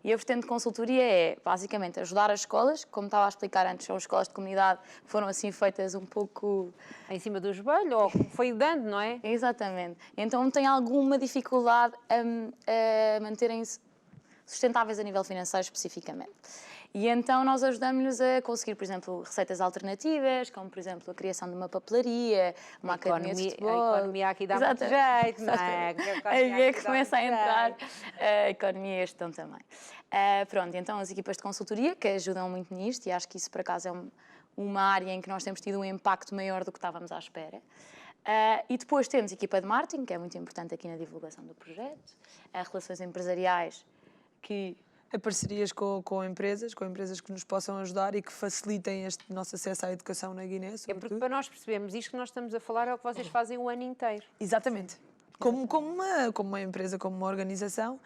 C: E a vertente de consultoria é basicamente ajudar as escolas, como estava a explicar antes, são escolas de comunidade que foram assim feitas um pouco
B: Em cima do joelho, ou foi dando, não é?
C: Exatamente. Então tem alguma dificuldade a manterem-se sustentáveis a nível financeiro especificamente. E então nós ajudamos-lhes a conseguir, por exemplo, receitas alternativas, como por exemplo a criação de uma papelaria, uma academia de futebol.
B: A economia aqui dá muito jeito, não é?
C: Aí é que começa a entrar a economia e a gestão também. Pronto, então as equipas de consultoria que ajudam muito nisto, e acho que isso por acaso é uma área em que nós temos tido um impacto maior do que estávamos à espera. E depois temos a equipa de marketing, que é muito importante aqui na divulgação do projeto, relações empresariais, que
D: Parcerias com empresas que nos possam ajudar e que facilitem este nosso acesso à educação na Guiné,
B: É porque
D: sobretudo.
B: para nós percebermos isto que nós estamos a falar é o que vocês fazem o ano inteiro.
D: Exatamente. Como uma empresa, como uma organização.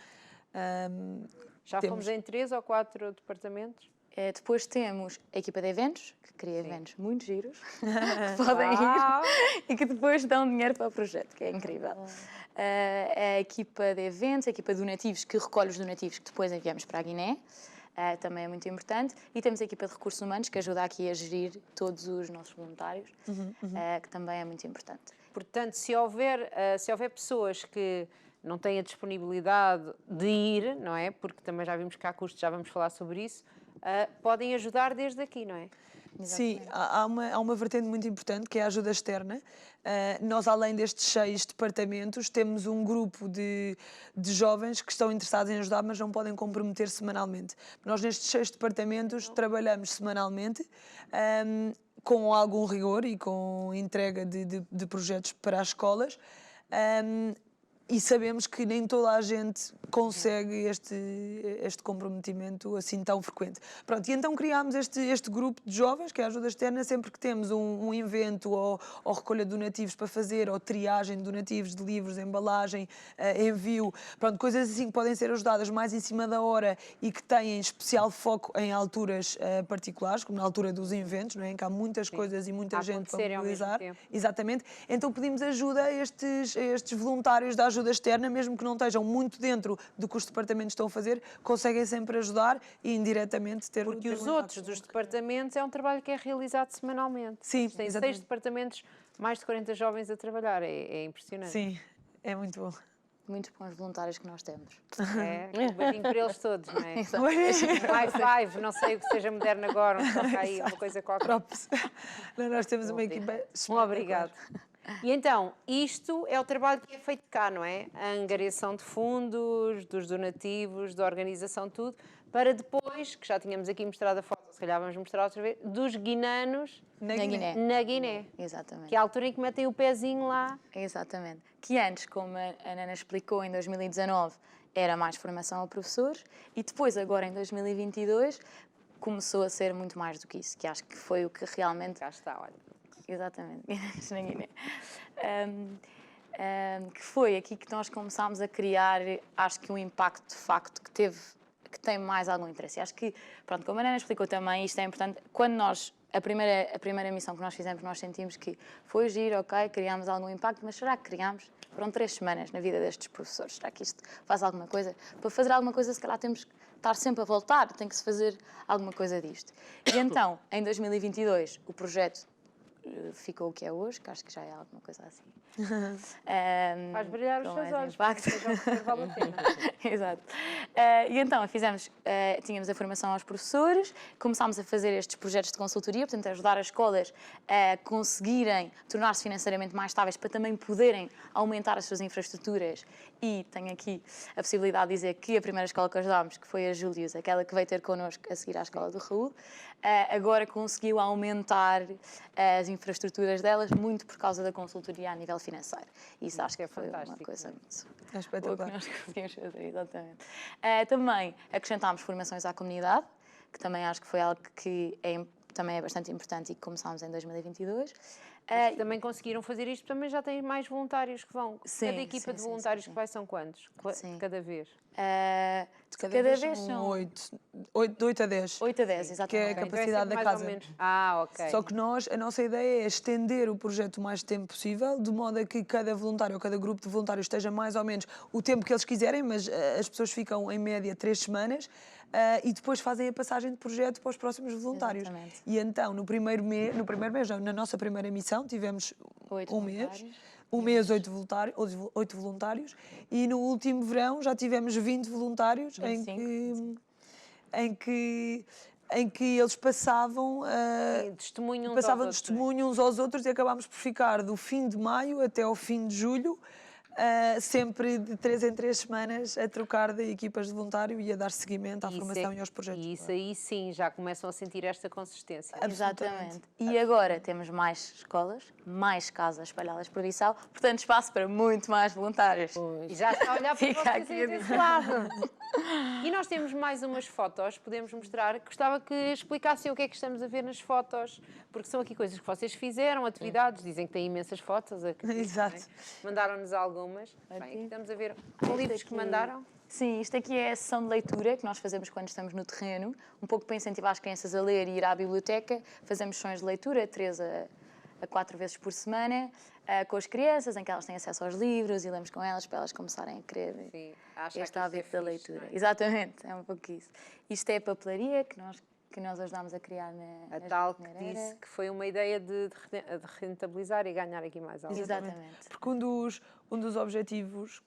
B: Já
D: Temos.
B: fomos em 3 ou 4 departamentos.
C: depois temos a equipa de eventos, que cria eventos muito giros, que podem
B: Uau!
C: ir e que depois dão dinheiro para o projeto, que é incrível. A equipa de eventos, a equipa de donativos, que recolhe os donativos que depois enviamos para a Guiné, também é muito importante. E temos a equipa de recursos humanos, que ajuda aqui a gerir todos os nossos voluntários, que também é muito importante.
B: Portanto, se houver pessoas que não têm a disponibilidade de ir, não é? Porque também já vimos que há custos, já vamos falar sobre isso, podem ajudar desde aqui, não é?
D: Sim, há uma vertente muito importante que é a ajuda externa. Nós, além destes 6 departamentos, temos um grupo de jovens que estão interessados em ajudar, mas não podem comprometer semanalmente. Nós, nestes 6 departamentos, trabalhamos semanalmente, com algum rigor e com entrega de projetos para as escolas. E sabemos que nem toda a gente consegue este comprometimento assim tão frequente. Pronto, e então criámos este grupo de jovens, que é a ajuda externa, sempre que temos um evento ou recolha de donativos para fazer, ou triagem de donativos, de livros, embalagem, envio, pronto, coisas assim que podem ser ajudadas mais em cima da hora e que têm especial foco em alturas particulares, como na altura dos eventos, não é? Em que há muitas coisas e muita gente para mobilizar. Exatamente. Então pedimos ajuda a estes voluntários da ajuda externa, mesmo que não estejam muito dentro do que os departamentos estão a fazer, conseguem sempre ajudar e indiretamente ter...
B: Porque os outros dos departamentos é um trabalho que é realizado semanalmente.
D: Sim,
B: tem
D: exatamente.
B: 6 departamentos, mais de 40 jovens a trabalhar, é impressionante.
D: Sim, é muito bom.
C: Muitos bons voluntários que nós temos.
B: É, um beijinho para eles todos, não é? High five, não sei o que seja moderno agora, um toca aí, uma coisa qualquer.
D: Props. Não, nós temos uma equipa...
B: Obrigado. E então, isto é o trabalho que é feito cá, não é? A angariação de fundos, dos donativos, da organização, tudo, para depois, que já tínhamos aqui mostrado a foto, se calhar vamos mostrar outra vez, dos guinanos
C: Na Guiné.
B: na Guiné.
C: Exatamente.
B: Que é a altura em que metem o pezinho lá.
C: Exatamente. Que antes, como a Nana explicou, em 2019, era mais formação a professores e depois, agora em 2022, começou a ser muito mais do que isso, que acho que foi o que realmente...
B: Cá está, olha.
C: Exatamente, na Guiné. Que foi aqui que nós começámos a criar, acho que um impacto de facto que tem mais algum interesse. Acho que, pronto, como a Ana explicou também, isto é importante, quando nós, a primeira missão que nós fizemos, nós sentimos que foi giro, ok, criámos algum impacto, mas será que criámos? Foram 3 semanas na vida destes professores, será que isto faz alguma coisa? Para fazer alguma coisa, se calhar temos que estar sempre a voltar, tem que se fazer alguma coisa disto. E então, em 2022, o projeto ficou o que é hoje, que acho que já é alguma coisa assim.
B: Faz brilhar os
C: com
B: seus
C: mais
B: olhos,
C: impacto.
B: porque seja o que for, vale a pena.
C: Exato. E então tínhamos a formação aos professores, começámos a fazer estes projetos de consultoria, portanto, ajudar as escolas a conseguirem tornar-se financeiramente mais estáveis para também poderem aumentar as suas infraestruturas. E tenho aqui a possibilidade de dizer que a primeira escola que ajudámos, que foi a Július, aquela que veio ter connosco a seguir à escola do Raul, agora conseguiu aumentar as infraestruturas delas muito por causa da consultoria a nível financeiro. Isso acho que foi uma coisa muito
D: É espetacular.
C: boa que nós conseguimos fazer, exatamente. Também acrescentámos formações à comunidade, que também acho que foi algo que também é bastante importante e que começámos em 2022.
B: Também conseguiram fazer isto, também já têm mais voluntários que vão.
C: Sim,
B: Cada equipa de voluntários que vai são quantos?
C: Sim.
B: De cada vez?
C: De cada vez
D: são
C: são
D: 8 a 10.
C: 8 a 10,
D: Que é
C: exatamente.
D: a capacidade da
B: mais
D: casa.
B: ou menos. Ah, ok.
D: Só que a nossa ideia é estender o projeto o mais tempo possível, de modo a que cada voluntário ou cada grupo de voluntários esteja mais ou menos o tempo que eles quiserem, mas as pessoas ficam em média 3 semanas e depois fazem a passagem de projeto para os próximos voluntários.
C: Exatamente.
D: E então, no primeiro mês, não, na nossa primeira missão, tivemos
C: 8
D: um mês.
C: voluntários.
D: Um mês, 8 voluntários, e no último verão já tivemos 20 voluntários
C: 25.
D: em que eles passavam
B: Testemunho uns
D: passavam
B: aos outros,
D: testemunho uns aos outros e acabámos por ficar do fim de maio até ao fim de julho, sempre de 3 em 3 semanas a trocar de equipas de voluntário e a dar seguimento à formação e aos projetos.
B: E isso aí sim, já começam a sentir esta consistência.
C: Exatamente. E agora temos mais escolas, mais casas espalhadas por Bissau, portanto espaço para muito mais voluntários.
B: E já está a olhar para
C: Fica
B: vocês
C: aqui
B: aí desse lado. E nós temos mais umas fotos, podemos mostrar. Gostava que explicassem o que é que estamos a ver nas fotos, porque são aqui coisas que vocês fizeram, atividades, dizem que têm imensas fotos.
D: Exato.
B: Mandaram-nos algumas. Bem, aqui estamos a ver livros que mandaram.
C: Sim, isto aqui é a sessão de leitura que nós fazemos quando estamos no terreno, um pouco para incentivar as crianças a ler e ir à biblioteca. Fazemos sessões de leitura 3 a 4 vezes por semana, com as crianças, em que elas têm acesso aos livros e lemos com elas para elas começarem a querer
B: Sim,
C: este hábito da leitura. Exatamente, é um pouco isso. Isto é a papelaria que nós ajudámos a criar na
B: A tal que
C: jardineira.
B: disse que foi uma ideia de rentabilizar e ganhar aqui mais algo.
C: Exatamente.
D: Porque um dos objetivos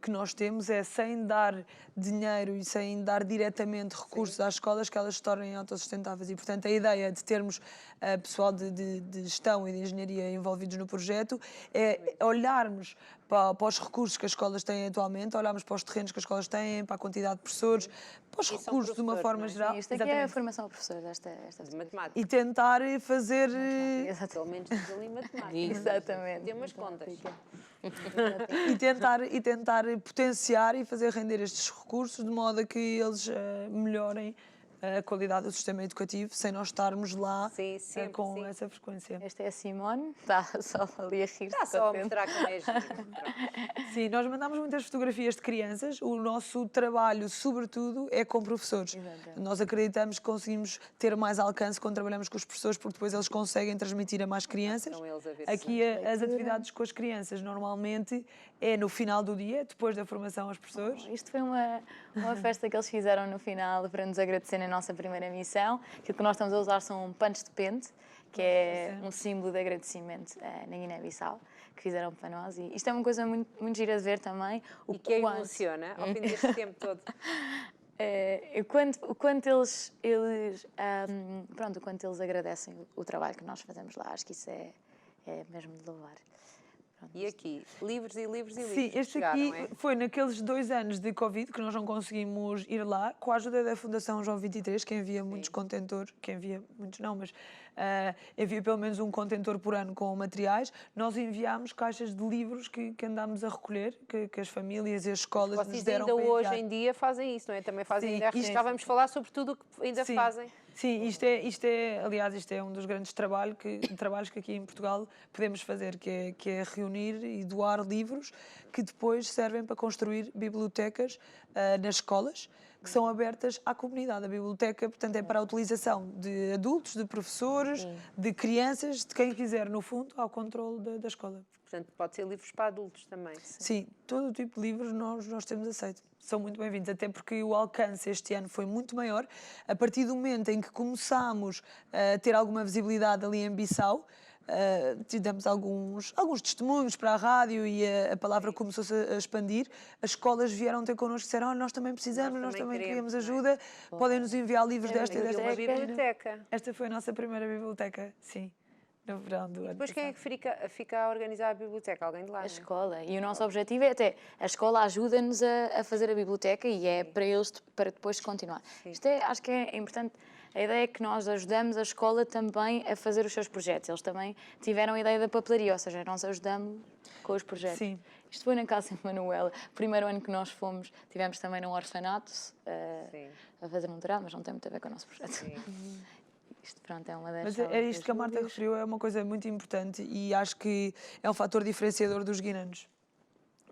D: que nós temos é, sem dar dinheiro e sem dar diretamente recursos às escolas, que elas se tornem autossustentáveis. E, portanto, a ideia de termos pessoal de gestão e de engenharia envolvidos no projeto é olharmos para os recursos que as escolas têm atualmente, olharmos para os terrenos que as escolas têm, para a quantidade de professores, para os
B: E são
D: recursos de uma
B: professores,
D: forma
B: não é?
D: geral.
C: Isto aqui é a
D: Exatamente.
C: formação a professores, esta
B: De matemática.
D: E tentar fazer...
B: Pelo menos diz ali matemática.
C: Exatamente.
B: Tem umas contas.
D: e tentar potenciar e fazer render estes recursos de modo a que eles melhorem a qualidade do sistema educativo sem nós estarmos lá
B: Sim, sempre,
D: com
B: sim.
D: essa frequência.
C: Esta é a Simone, está só ali a rir.
B: Está só a mostrar como é giro.
D: Sim, nós mandamos muitas fotografias de crianças. O nosso trabalho, sobretudo, é com professores.
C: Exatamente.
D: Nós acreditamos que conseguimos ter mais alcance quando trabalhamos com os professores, porque depois eles conseguem transmitir a mais crianças.
B: São eles a ver se
D: Aqui as atividades com as crianças normalmente é no final do dia, depois da formação aos professores.
C: Isto foi uma festa que eles fizeram no final para nos agradecer na nossa primeira missão. Aquilo que nós estamos a usar são panos de pente, que é um símbolo de agradecimento na Guiné-Bissau, que fizeram para nós. E isto é uma coisa muito, muito gira de ver também.
B: E que emociona ao fim deste tempo todo.
C: O quanto eles agradecem o trabalho que nós fazemos lá, acho que isso é mesmo de louvar. Pronto.
B: E aqui, livros e livros e livros.
D: Sim, este
B: chegaram,
D: aqui foi naqueles 2 anos de Covid que nós não conseguimos ir lá, com a ajuda da Fundação João 23, que envia muitos contentores, que envia muitos não, mas envia pelo menos um contentor por ano com materiais. Nós enviámos caixas de livros que andámos a recolher, que as famílias e as escolas nos
B: Vocês
D: deram
B: ainda
D: para
B: hoje
D: enviar.
B: em dia fazem isso, não é? Também fazem
D: Sim,
B: ainda
D: isto-
B: já vamos falar sobre tudo o que ainda
D: Sim.
B: fazem.
D: Sim, aliás, isto é um dos grandes trabalhos que aqui em Portugal podemos fazer, que é reunir e doar livros que depois servem para construir bibliotecas nas escolas, que são abertas à comunidade. A biblioteca, portanto, é para a utilização de adultos, de professores, de crianças, de quem quiser, no fundo, ao controle da escola.
B: Portanto, pode ser livros para adultos também.
D: Sim, todo o tipo de livros nós temos aceito. São muito bem-vindos, até porque o alcance este ano foi muito maior. A partir do momento em que começámos a ter alguma visibilidade ali em Bissau, tivemos alguns testemunhos para a rádio e a palavra começou-se a expandir. As escolas vieram ter connosco e disseram: "Oh, nós também precisamos, nós também queríamos ajuda, podem nos enviar livros desta e
B: E
D: desta
B: uma
D: maneira."
B: biblioteca.
D: Esta foi a nossa primeira biblioteca, sim, no verão do ano
B: Depois quem é
D: passado.
B: que fica a organizar a biblioteca? Alguém de lá,
C: A
B: não é?
C: escola. E o nosso objetivo é até, a escola ajuda-nos a fazer a biblioteca e é para eles, para depois continuar. Isto acho que é importante. A ideia é que nós ajudamos a escola também a fazer os seus projetos. Eles também tiveram a ideia da papelaria, ou seja, nós ajudamos com os projetos.
D: Sim.
C: Isto foi na Casa Manuela. O primeiro ano que nós fomos, tivemos também num orfanato a fazer um doutorado, mas não tem muito a ver com o nosso projeto. Isto, pronto, é uma das
D: Mas é isto que a Marta referiu, é uma coisa muito importante e acho que é um fator diferenciador dos guinanos.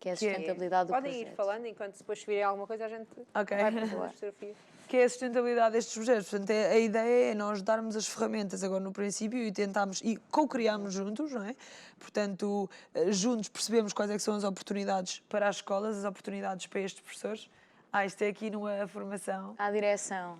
C: que é a sustentabilidade do
B: Podem
C: projeto.
B: ir falando, enquanto depois virem alguma coisa a gente
D: Ok.
B: vai para as fotografias.
D: Que é a sustentabilidade destes projetos. Portanto, a ideia é nós darmos as ferramentas agora no princípio e tentarmos, e co-criarmos juntos, não é? Portanto, juntos percebemos quais é que são as oportunidades para as escolas, as oportunidades para estes professores. Isto é aqui numa formação.
C: À direção.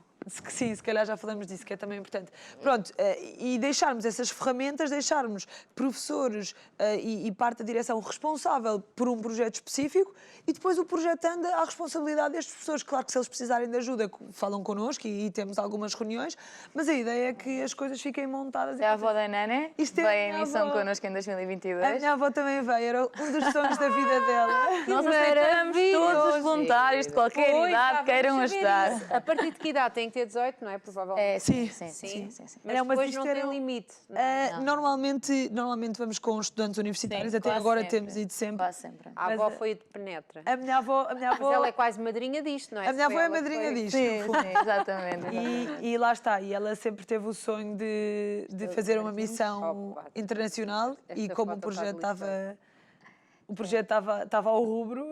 D: Sim, se calhar já falamos disso, que é também importante. Pronto, e deixarmos essas ferramentas, deixarmos professores e parte da direção responsável por um projeto específico e depois o projeto anda à responsabilidade destes professores. Claro que se eles precisarem de ajuda, falam connosco e temos algumas reuniões, mas a ideia é que as coisas fiquem montadas.
C: É a avó da Nana,
D: Isto é
C: veio
D: a
C: em
D: minha
C: missão
D: avó.
C: connosco em 2022.
D: A minha avó também veio, era um dos sonhos da vida dela.
C: Nós aceitamos todos os voluntários de qualquer
B: Pois,
C: idade
B: vamos
C: que queiram
B: saber
C: ajudar.
B: isso. A partir de que idade tem que ter 18, não é? Provavelmente.
C: É, sim,
D: Sim.
C: sim, sim.
B: Mas
D: Não, mas
B: depois
D: isto
B: não
D: era
B: tem
D: um-
B: limite. não é?
D: Normalmente vamos com estudantes universitários,
C: Sim,
D: até
C: quase
D: agora
C: sempre.
D: temos ido sempre.
C: Quase sempre.
B: A avó foi de penetra.
D: A minha avó,
B: Mas ela é quase madrinha disto, não é?
D: a minha
B: Se
D: avó é
B: ela que
D: madrinha
B: foi-
D: disto.
C: Sim,
D: no fundo.
C: sim, exatamente.
D: E lá está, e ela sempre teve o sonho de fazer uma missão
B: Opa.
D: internacional e
B: Esta
D: como o
B: foto
D: projeto
B: está deliciosa.
D: estava ao rubro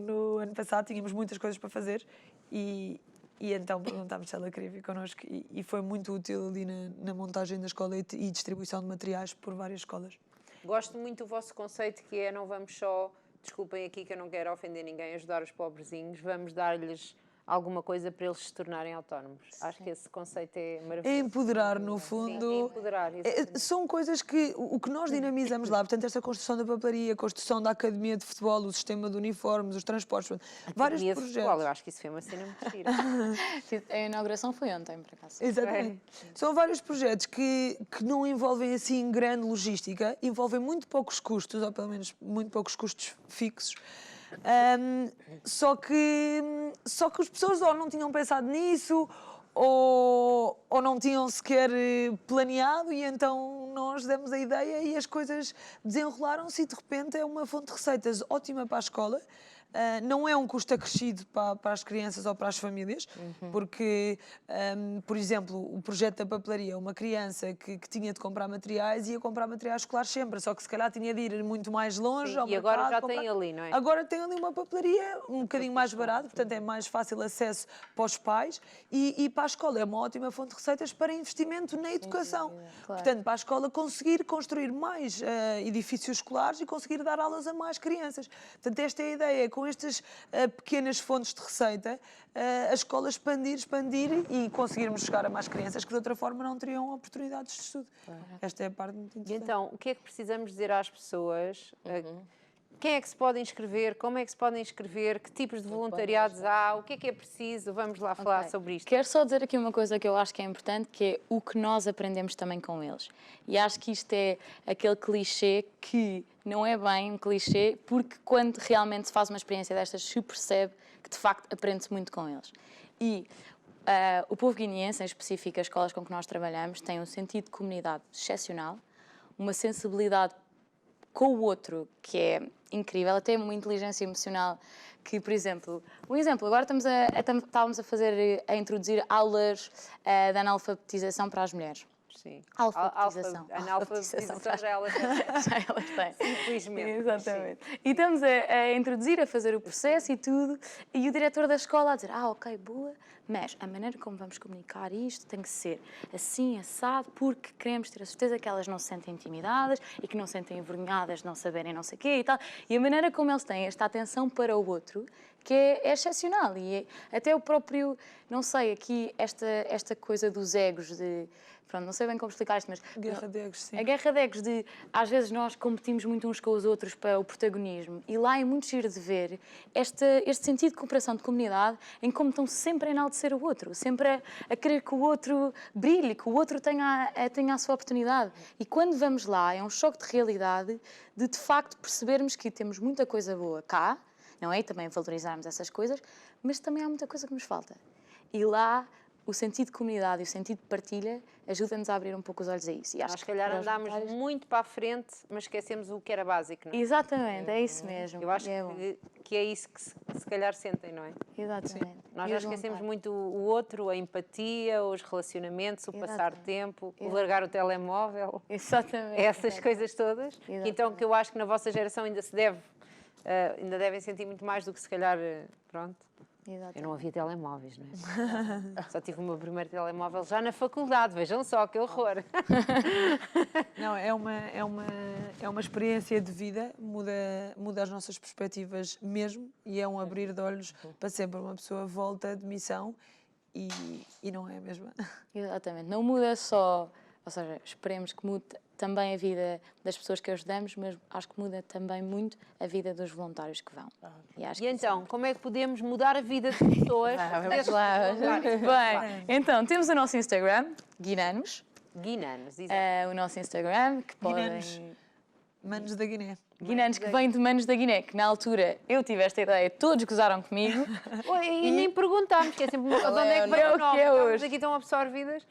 D: no ano passado, tínhamos muitas coisas para fazer e então perguntámos se ela queria vir connosco e foi muito útil ali na montagem da escola e distribuição de materiais por várias escolas.
B: Gosto muito do vosso conceito que é não vamos só, desculpem aqui que eu não quero ofender ninguém, ajudar os pobrezinhos, vamos dar-lhes alguma coisa para eles se tornarem autónomos. Acho que esse conceito é maravilhoso.
D: É empoderar, no
B: Sim,
D: fundo.
B: é empoderar. exatamente.
D: São coisas que o que nós dinamizamos lá, portanto, esta construção da papelaria, a construção da academia de futebol, o sistema de uniformes, os transportes, portanto, vários
B: Academia de
D: projetos.
B: futebol, eu acho que isso foi uma cena muito gira.
C: A inauguração foi ontem, por acaso.
D: Exatamente. São vários projetos que não envolvem assim grande logística, envolvem muito poucos custos, ou pelo menos muito poucos custos fixos. Só que as pessoas ou não tinham pensado nisso, ou não tinham sequer planeado, e então nós demos a ideia e as coisas desenrolaram-se, e de repente é uma fonte de receitas ótima para a escola. Não é um custo acrescido para as crianças ou para as famílias, porque, por exemplo, o projeto da papelaria, uma criança que tinha de comprar materiais ia comprar materiais escolares sempre, só que se calhar tinha de ir muito mais longe ao
B: E agora
D: mercado,
B: já tem ali, não é?
D: Agora tem ali uma papelaria um bocadinho mais barato, portanto é mais fácil acesso para os pais, e para a escola é uma ótima fonte de receitas para investimento na educação. Portanto, para a escola conseguir construir mais edifícios escolares e conseguir dar aulas a mais crianças. Portanto, esta é a ideia, com estas pequenas fontes de receita, a escola expandir e conseguirmos chegar a mais crianças que de outra forma não teriam oportunidades de estudo. Esta é a parte muito
B: E
D: interessante.
B: então, o que é que precisamos dizer às pessoas? Quem é que se pode inscrever? Como é que se podem inscrever? Que tipos de voluntariados há? O que é preciso? Vamos lá falar
C: Ok.
B: sobre isto.
C: Quero só dizer aqui uma coisa que eu acho que é importante, que é o que nós aprendemos também com eles. E acho que isto é aquele clichê que não é bem um clichê, porque quando realmente se faz uma experiência destas, se percebe que de facto aprende-se muito com eles. E o povo guineense, em específico as escolas com que nós trabalhamos, têm um sentido de comunidade excepcional, uma sensibilidade com o outro que é incrível, até uma inteligência emocional que, por exemplo, agora estávamos a introduzir aulas de analfabetização para as mulheres.
B: Sim.
C: Alfabetização.
B: Analfabetização já elas
C: Já elas têm.
B: Infelizmente.
C: Exatamente. E estamos a introduzir, a fazer o processo e tudo, e o diretor da escola a dizer, ok, boa, mas a maneira como vamos comunicar isto tem que ser assim, assado, porque queremos ter a certeza que elas não se sentem intimidadas e que não se sentem envergonhadas de não saberem não sei o quê e tal. E a maneira como eles têm esta atenção para o outro, que é excepcional. E até o próprio, não sei, aqui esta coisa dos egos, de... Pronto, não sei bem como explicar isto, mas...
D: Guerra de egos, sim.
C: A guerra de egos de, às vezes, nós competimos muito uns com os outros para o protagonismo. E lá é muito giro de ver este sentido de cooperação de comunidade, em como estão sempre a enaltecer o outro, sempre a querer que o outro brilhe, que o outro tenha a sua oportunidade. E quando vamos lá, é um choque de realidade de facto, percebermos que temos muita coisa boa cá, não é? E também valorizarmos essas coisas, mas também há muita coisa que nos falta. E lá, o sentido de comunidade e o sentido de partilha ajuda-nos a abrir um pouco os olhos a isso. E
B: Nós, se calhar,
C: para os
B: andámos
C: voluntários-
B: muito para a frente, mas esquecemos o que era básico, não é?
C: Exatamente, é isso mesmo.
B: Eu acho
C: E é bom.
B: que é isso que se calhar sentem, não é?
C: Exatamente.
B: Nós
C: E
B: já
C: os
B: esquecemos
C: voluntários?
B: muito o outro, a empatia, os relacionamentos, o passar
C: Exatamente.
B: tempo, o largar o telemóvel,
C: Exatamente.
B: essas coisas todas.
C: Exatamente.
B: Então, que eu acho que na vossa geração ainda se deve, ainda devem sentir muito mais do que se calhar, pronto.
C: Exatamente.
B: Eu não havia telemóveis, não é? Só tive o meu primeiro telemóvel já na faculdade, vejam só, que horror.
D: Não, é uma experiência de vida, muda as nossas perspectivas mesmo, e é um abrir de olhos para sempre. Uma pessoa volta de missão e não é a mesma.
C: Exatamente. Não muda só, ou seja, esperemos que mude também a vida das pessoas que ajudamos, mas acho que muda também muito a vida dos voluntários que vão. E, acho
B: E
C: que
B: então, como é que podemos mudar a vida de pessoas?
C: vamos lá. Bem, então, temos o nosso Instagram, Guinanos,
B: Guinanos,
C: o nosso Instagram, que podem...
D: Guinanos. Manos da Guiné.
C: Guinanos que vêm de Manos da Guiné, que na altura eu tive esta ideia, todos gozaram comigo.
B: E nem perguntámos, que é sempre uma coisa, onde é que
C: É
B: vai
C: o
B: o nome?
C: que é
B: Estamos
C: hoje.
B: aqui tão absorvidas.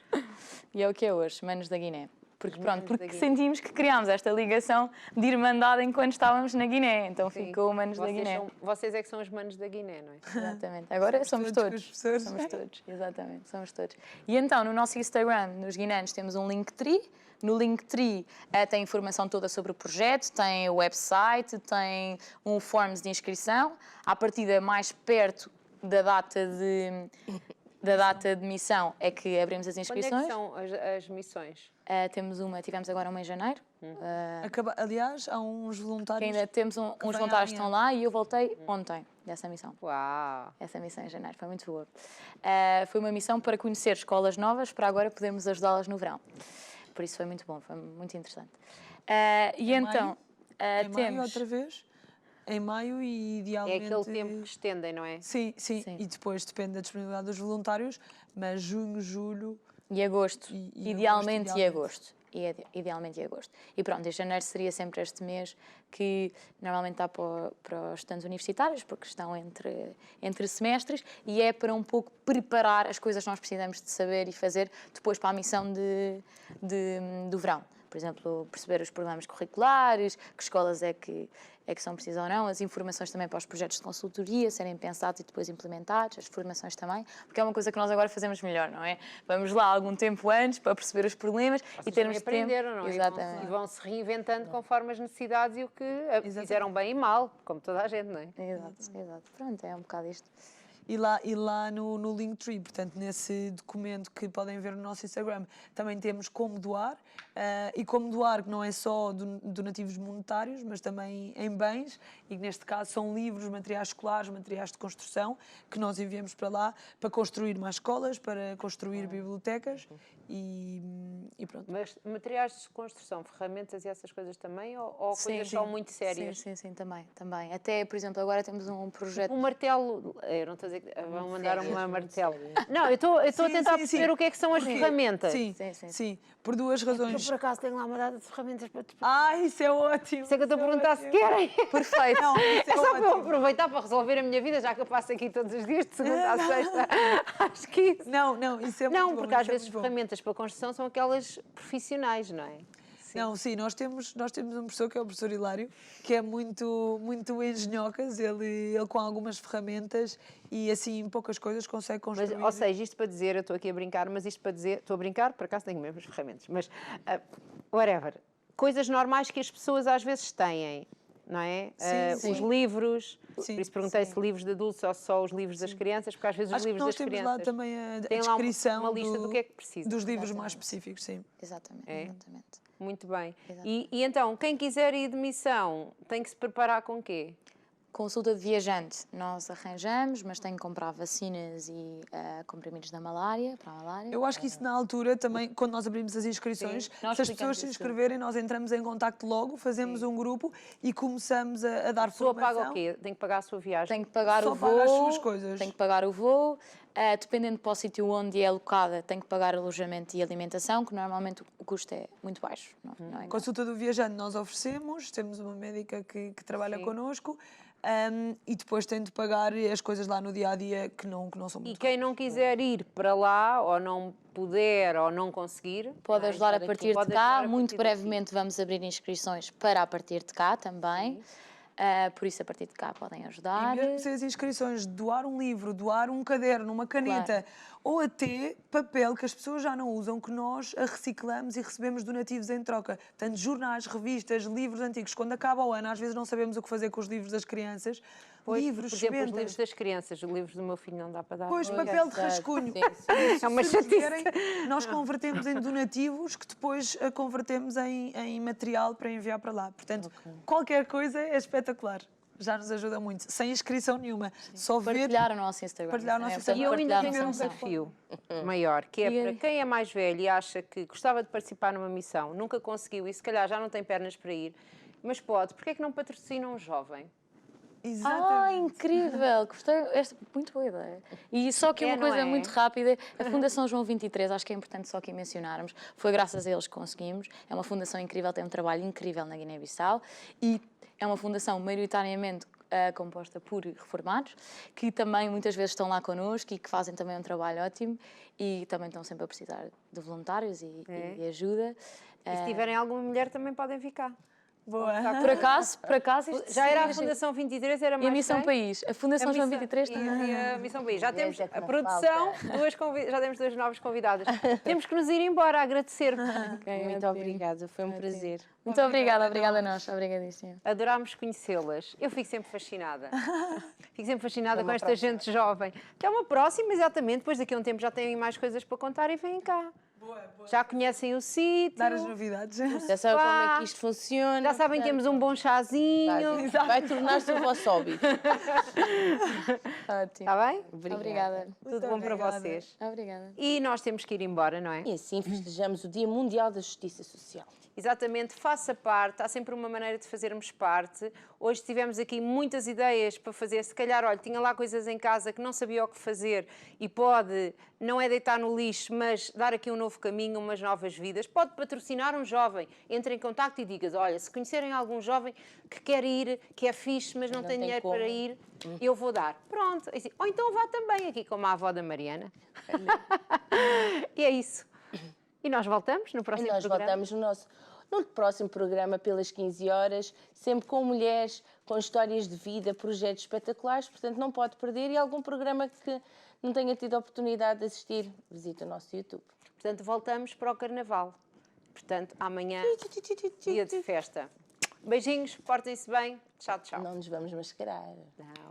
C: E é o que é hoje, Manos da Guiné. Porque,
B: Manos
C: pronto, porque
B: da Guiné.
C: sentimos que criámos esta ligação de irmandade enquanto estávamos na Guiné. Então ficou Manos da Guiné.
B: Vocês é que são os manos da Guiné, não é?
C: Exatamente. Agora somos
D: todos
C: todos.
D: com os professores.
C: Somos todos, exatamente, somos todos. E então, no nosso Instagram, nos Guinanos, temos um Linktree. No Linktree tem informação toda sobre o projeto, tem o website, tem um forms de inscrição. À partida, mais perto da data de missão é que abrimos as
B: Quando é
C: inscrições.
B: que são as missões?
C: Tivemos agora uma em janeiro.
D: Aliás, há uns
C: Que
D: voluntários.
C: ainda temos uns
D: vem
C: voluntários que
D: amanhã.
C: estão lá e eu voltei ontem dessa missão.
B: Uau!
C: Essa missão em janeiro foi muito boa. Foi uma missão para conhecer escolas novas, para agora podermos ajudá-las no verão. Por isso foi muito bom, foi muito interessante. E então,
D: Em maio,
C: temos...
D: outra vez. Em maio e
B: É
D: idealmente...
B: aquele tempo que estendem, não é?
D: Sim.
C: Sim.
D: E depois depende da disponibilidade dos voluntários, mas junho, julho...
C: E agosto.
D: E
C: Idealmente
D: agosto,
C: e agosto. e idealmente em agosto. E pronto, este janeiro seria sempre este mês que normalmente está para os estudantes universitários, porque estão entre semestres, e é para um pouco preparar as coisas que nós precisamos de saber e fazer depois para a missão do verão. Por exemplo, perceber os programas curriculares, que escolas é que são precisas ou não, as informações também para os projetos de consultoria serem pensados e depois implementados, as formações também, porque é uma coisa que nós agora fazemos melhor, não é? Vamos lá algum tempo antes para perceber os problemas e termos tempo.
B: Aprenderam, não é?
C: Exatamente.
B: E vão se reinventando conforme as necessidades e o que fizeram bem e mal, como toda a gente, não é?
C: Exato. Pronto, é um bocado isto.
D: E lá no Linktree, portanto, nesse documento que podem ver no nosso Instagram, também temos como doar, e como doar que não é só donativos monetários, mas também em bens, e que neste caso são livros, materiais escolares, materiais de construção, que nós enviamos para lá para construir mais escolas, para construir bibliotecas e pronto.
B: Mas materiais de construção, ferramentas e essas coisas também, ou coisas só muito sérias?
C: Sim, também. Até, por exemplo, agora temos um projeto...
B: Um martelo, eu não estou a dizer que vão mandar uma martelo. Não, eu estou a tentar perceber o que é que são as ferramentas.
D: Sim, por duas razões.
B: Eu, por acaso, tenho lá uma data de ferramentas para te...
D: Isso é ótimo!
B: Isso é que eu estou a perguntar se querem.
C: Perfeito.
D: Não, isso
B: É só para eu aproveitar para resolver a minha vida, já que eu passo aqui todos os dias, de segunda à sexta. Acho que isso...
D: Não, isso é muito bom.
B: Não, porque às
D: isso é
B: vezes
D: muito bom.
B: ferramentas para construção são aquelas profissionais, não é?
D: Não, sim, nós temos um professor que é o professor Hilário, que é muito engenhocas, ele com algumas ferramentas e assim em poucas coisas consegue construir.
B: Mas, ou seja, isto para dizer, eu estou aqui a brincar, mas isto para dizer, estou a brincar, por acaso tenho mesmo as ferramentas, mas whatever, coisas normais que as pessoas às vezes têm, não é?
D: Sim.
B: Os livros,
D: Sim,
B: por isso perguntei se livros de adultos ou só os livros das crianças, porque às vezes os
D: Acho que
B: livros
D: nós
B: das
D: temos
B: crianças
D: lá também a
B: têm lá
D: descrição
B: uma lista do que é que precisa.
D: dos livros mais específicos, sim.
C: Exatamente.
B: Muito bem.
C: Exato.
B: E então, quem quiser ir de missão tem que se preparar com quê?
C: Consulta de viajante nós arranjamos, mas tem que comprar vacinas e comprimidos da malária, para a malária.
D: Eu acho que isso na altura também, quando nós abrimos as inscrições,
C: nós
D: se as
C: explicamos
D: pessoas se
C: isso.
D: inscreverem, nós entramos em contacto logo, fazemos um grupo e começamos a dar
B: A pessoa
D: formação.
B: paga o quê? Tem que pagar a sua viagem?
C: Tem que pagar
D: Só
C: o voo,
D: paga as suas coisas.
C: tem que pagar o voo, dependendo para o sítio onde é alocada, tem que pagar alojamento e alimentação, que normalmente o custo é muito baixo. Não é?
D: Consulta do viajante nós oferecemos, temos uma médica que trabalha connosco, e depois tem de pagar as coisas lá no dia-a-dia que não são
B: E
D: muito
B: quem não quiser ir para lá, ou não puder, ou não conseguir...
C: Pode ajudar a
B: estar
C: partir
B: aqui,
C: de
B: pode
C: cá.
B: ajudar a
C: Muito
B: partir
C: brevemente vamos abrir inscrições para a partir de cá também. Por isso, a partir de cá podem ajudar.
D: E mesmo se as inscrições, doar um livro, doar um caderno, uma caneta, ou até papel que as pessoas já não usam, que nós a reciclamos e recebemos donativos em troca. Tanto jornais, revistas, livros antigos. Quando acaba o ano, às vezes não sabemos o que fazer com os livros das crianças. Livros,
B: por exemplo, os
D: sementas.
B: livros das crianças, os livros do meu filho não dá para dar.
D: Pois, papel de rascunho.
B: É uma
D: Se nos
B: chatice.
D: derem, nós convertemos em donativos que depois convertemos em material para enviar para lá. Portanto, qualquer coisa é espetacular. Já nos ajuda muito. Sem inscrição nenhuma. Só ver...
C: Partilhar o nosso Instagram.
D: Partilhar o nosso
C: É,
D: Instagram.
B: E eu ainda
C: partilhar a
B: tenho um
C: nossa missão.
B: desafio maior, que é para quem é mais velho e acha que gostava de participar numa missão, nunca conseguiu e se calhar já não tem pernas para ir, mas pode, porque é que não patrocina um jovem?
D: Exatamente.
C: Incrível! Gostei, muito boa ideia. E só que uma
B: não
C: coisa
B: é?
C: muito rápida, a Fundação João 23, acho que é importante só aqui mencionarmos, foi graças a eles que conseguimos, é uma fundação incrível, tem um trabalho incrível na Guiné-Bissau e é uma fundação maioritariamente composta por reformados, que também muitas vezes estão lá connosco e que fazem também um trabalho ótimo e também estão sempre a precisar de voluntários e ajuda.
B: E se tiverem alguma mulher também podem ficar.
D: Boa.
C: Por acaso isto
B: Já era a
C: seria-
B: Fundação 23, era mais
C: E a Missão
B: quem?
C: País. A Fundação João 23 também.
B: E a Missão País. Já temos
A: é que
B: a
A: não
B: produção, já temos duas novas convidadas. Temos que nos ir embora, agradecer.
A: Muito obrigada, foi um prazer.
C: Muito obrigada a nós. Obrigadíssima.
B: Adorámos conhecê-las. Eu fico sempre fascinada. Fico sempre fascinada com esta gente jovem. Até uma próxima, exatamente. Depois daqui a um tempo já têm mais coisas para contar e vêm cá. Já conhecem o sítio.
D: Dar as novidades.
A: Já sabem como é que isto funciona.
B: Já sabem que temos um bom chazinho.
A: Vai tornar-se o vosso hobby.
C: Ótimo.
B: Está bem?
C: Obrigada.
B: Tudo bom para
D: obrigada.
B: vocês.
C: Obrigada.
B: E nós temos que ir embora, não é?
A: E assim festejamos o Dia Mundial da Justiça Social.
B: Exatamente, faça parte, há sempre uma maneira de fazermos parte. Hoje tivemos aqui muitas ideias para fazer, se calhar, olha, tinha lá coisas em casa que não sabia o que fazer e pode, não é deitar no lixo, mas dar aqui um novo novo caminho, umas novas vidas. Pode patrocinar um jovem. Entre em contacto e digas, olha, se conhecerem algum jovem que quer ir, que é fixe, mas não tem dinheiro para ir, eu vou dar. Pronto. Assim, ou então vá também aqui como a avó da Mariana. E é isso. E nós voltamos no próximo
A: E nós
B: programa?
A: voltamos no próximo programa, pelas 15 horas, sempre com mulheres, com histórias de vida, projetos espetaculares, portanto não pode perder. E algum programa que não tenha tido a oportunidade de assistir, visita o nosso YouTube.
B: Portanto, voltamos para o Carnaval. Portanto, amanhã, dia de festa. Beijinhos, portem-se bem. Tchau, tchau.
A: Não nos vamos mascarar.
B: Não.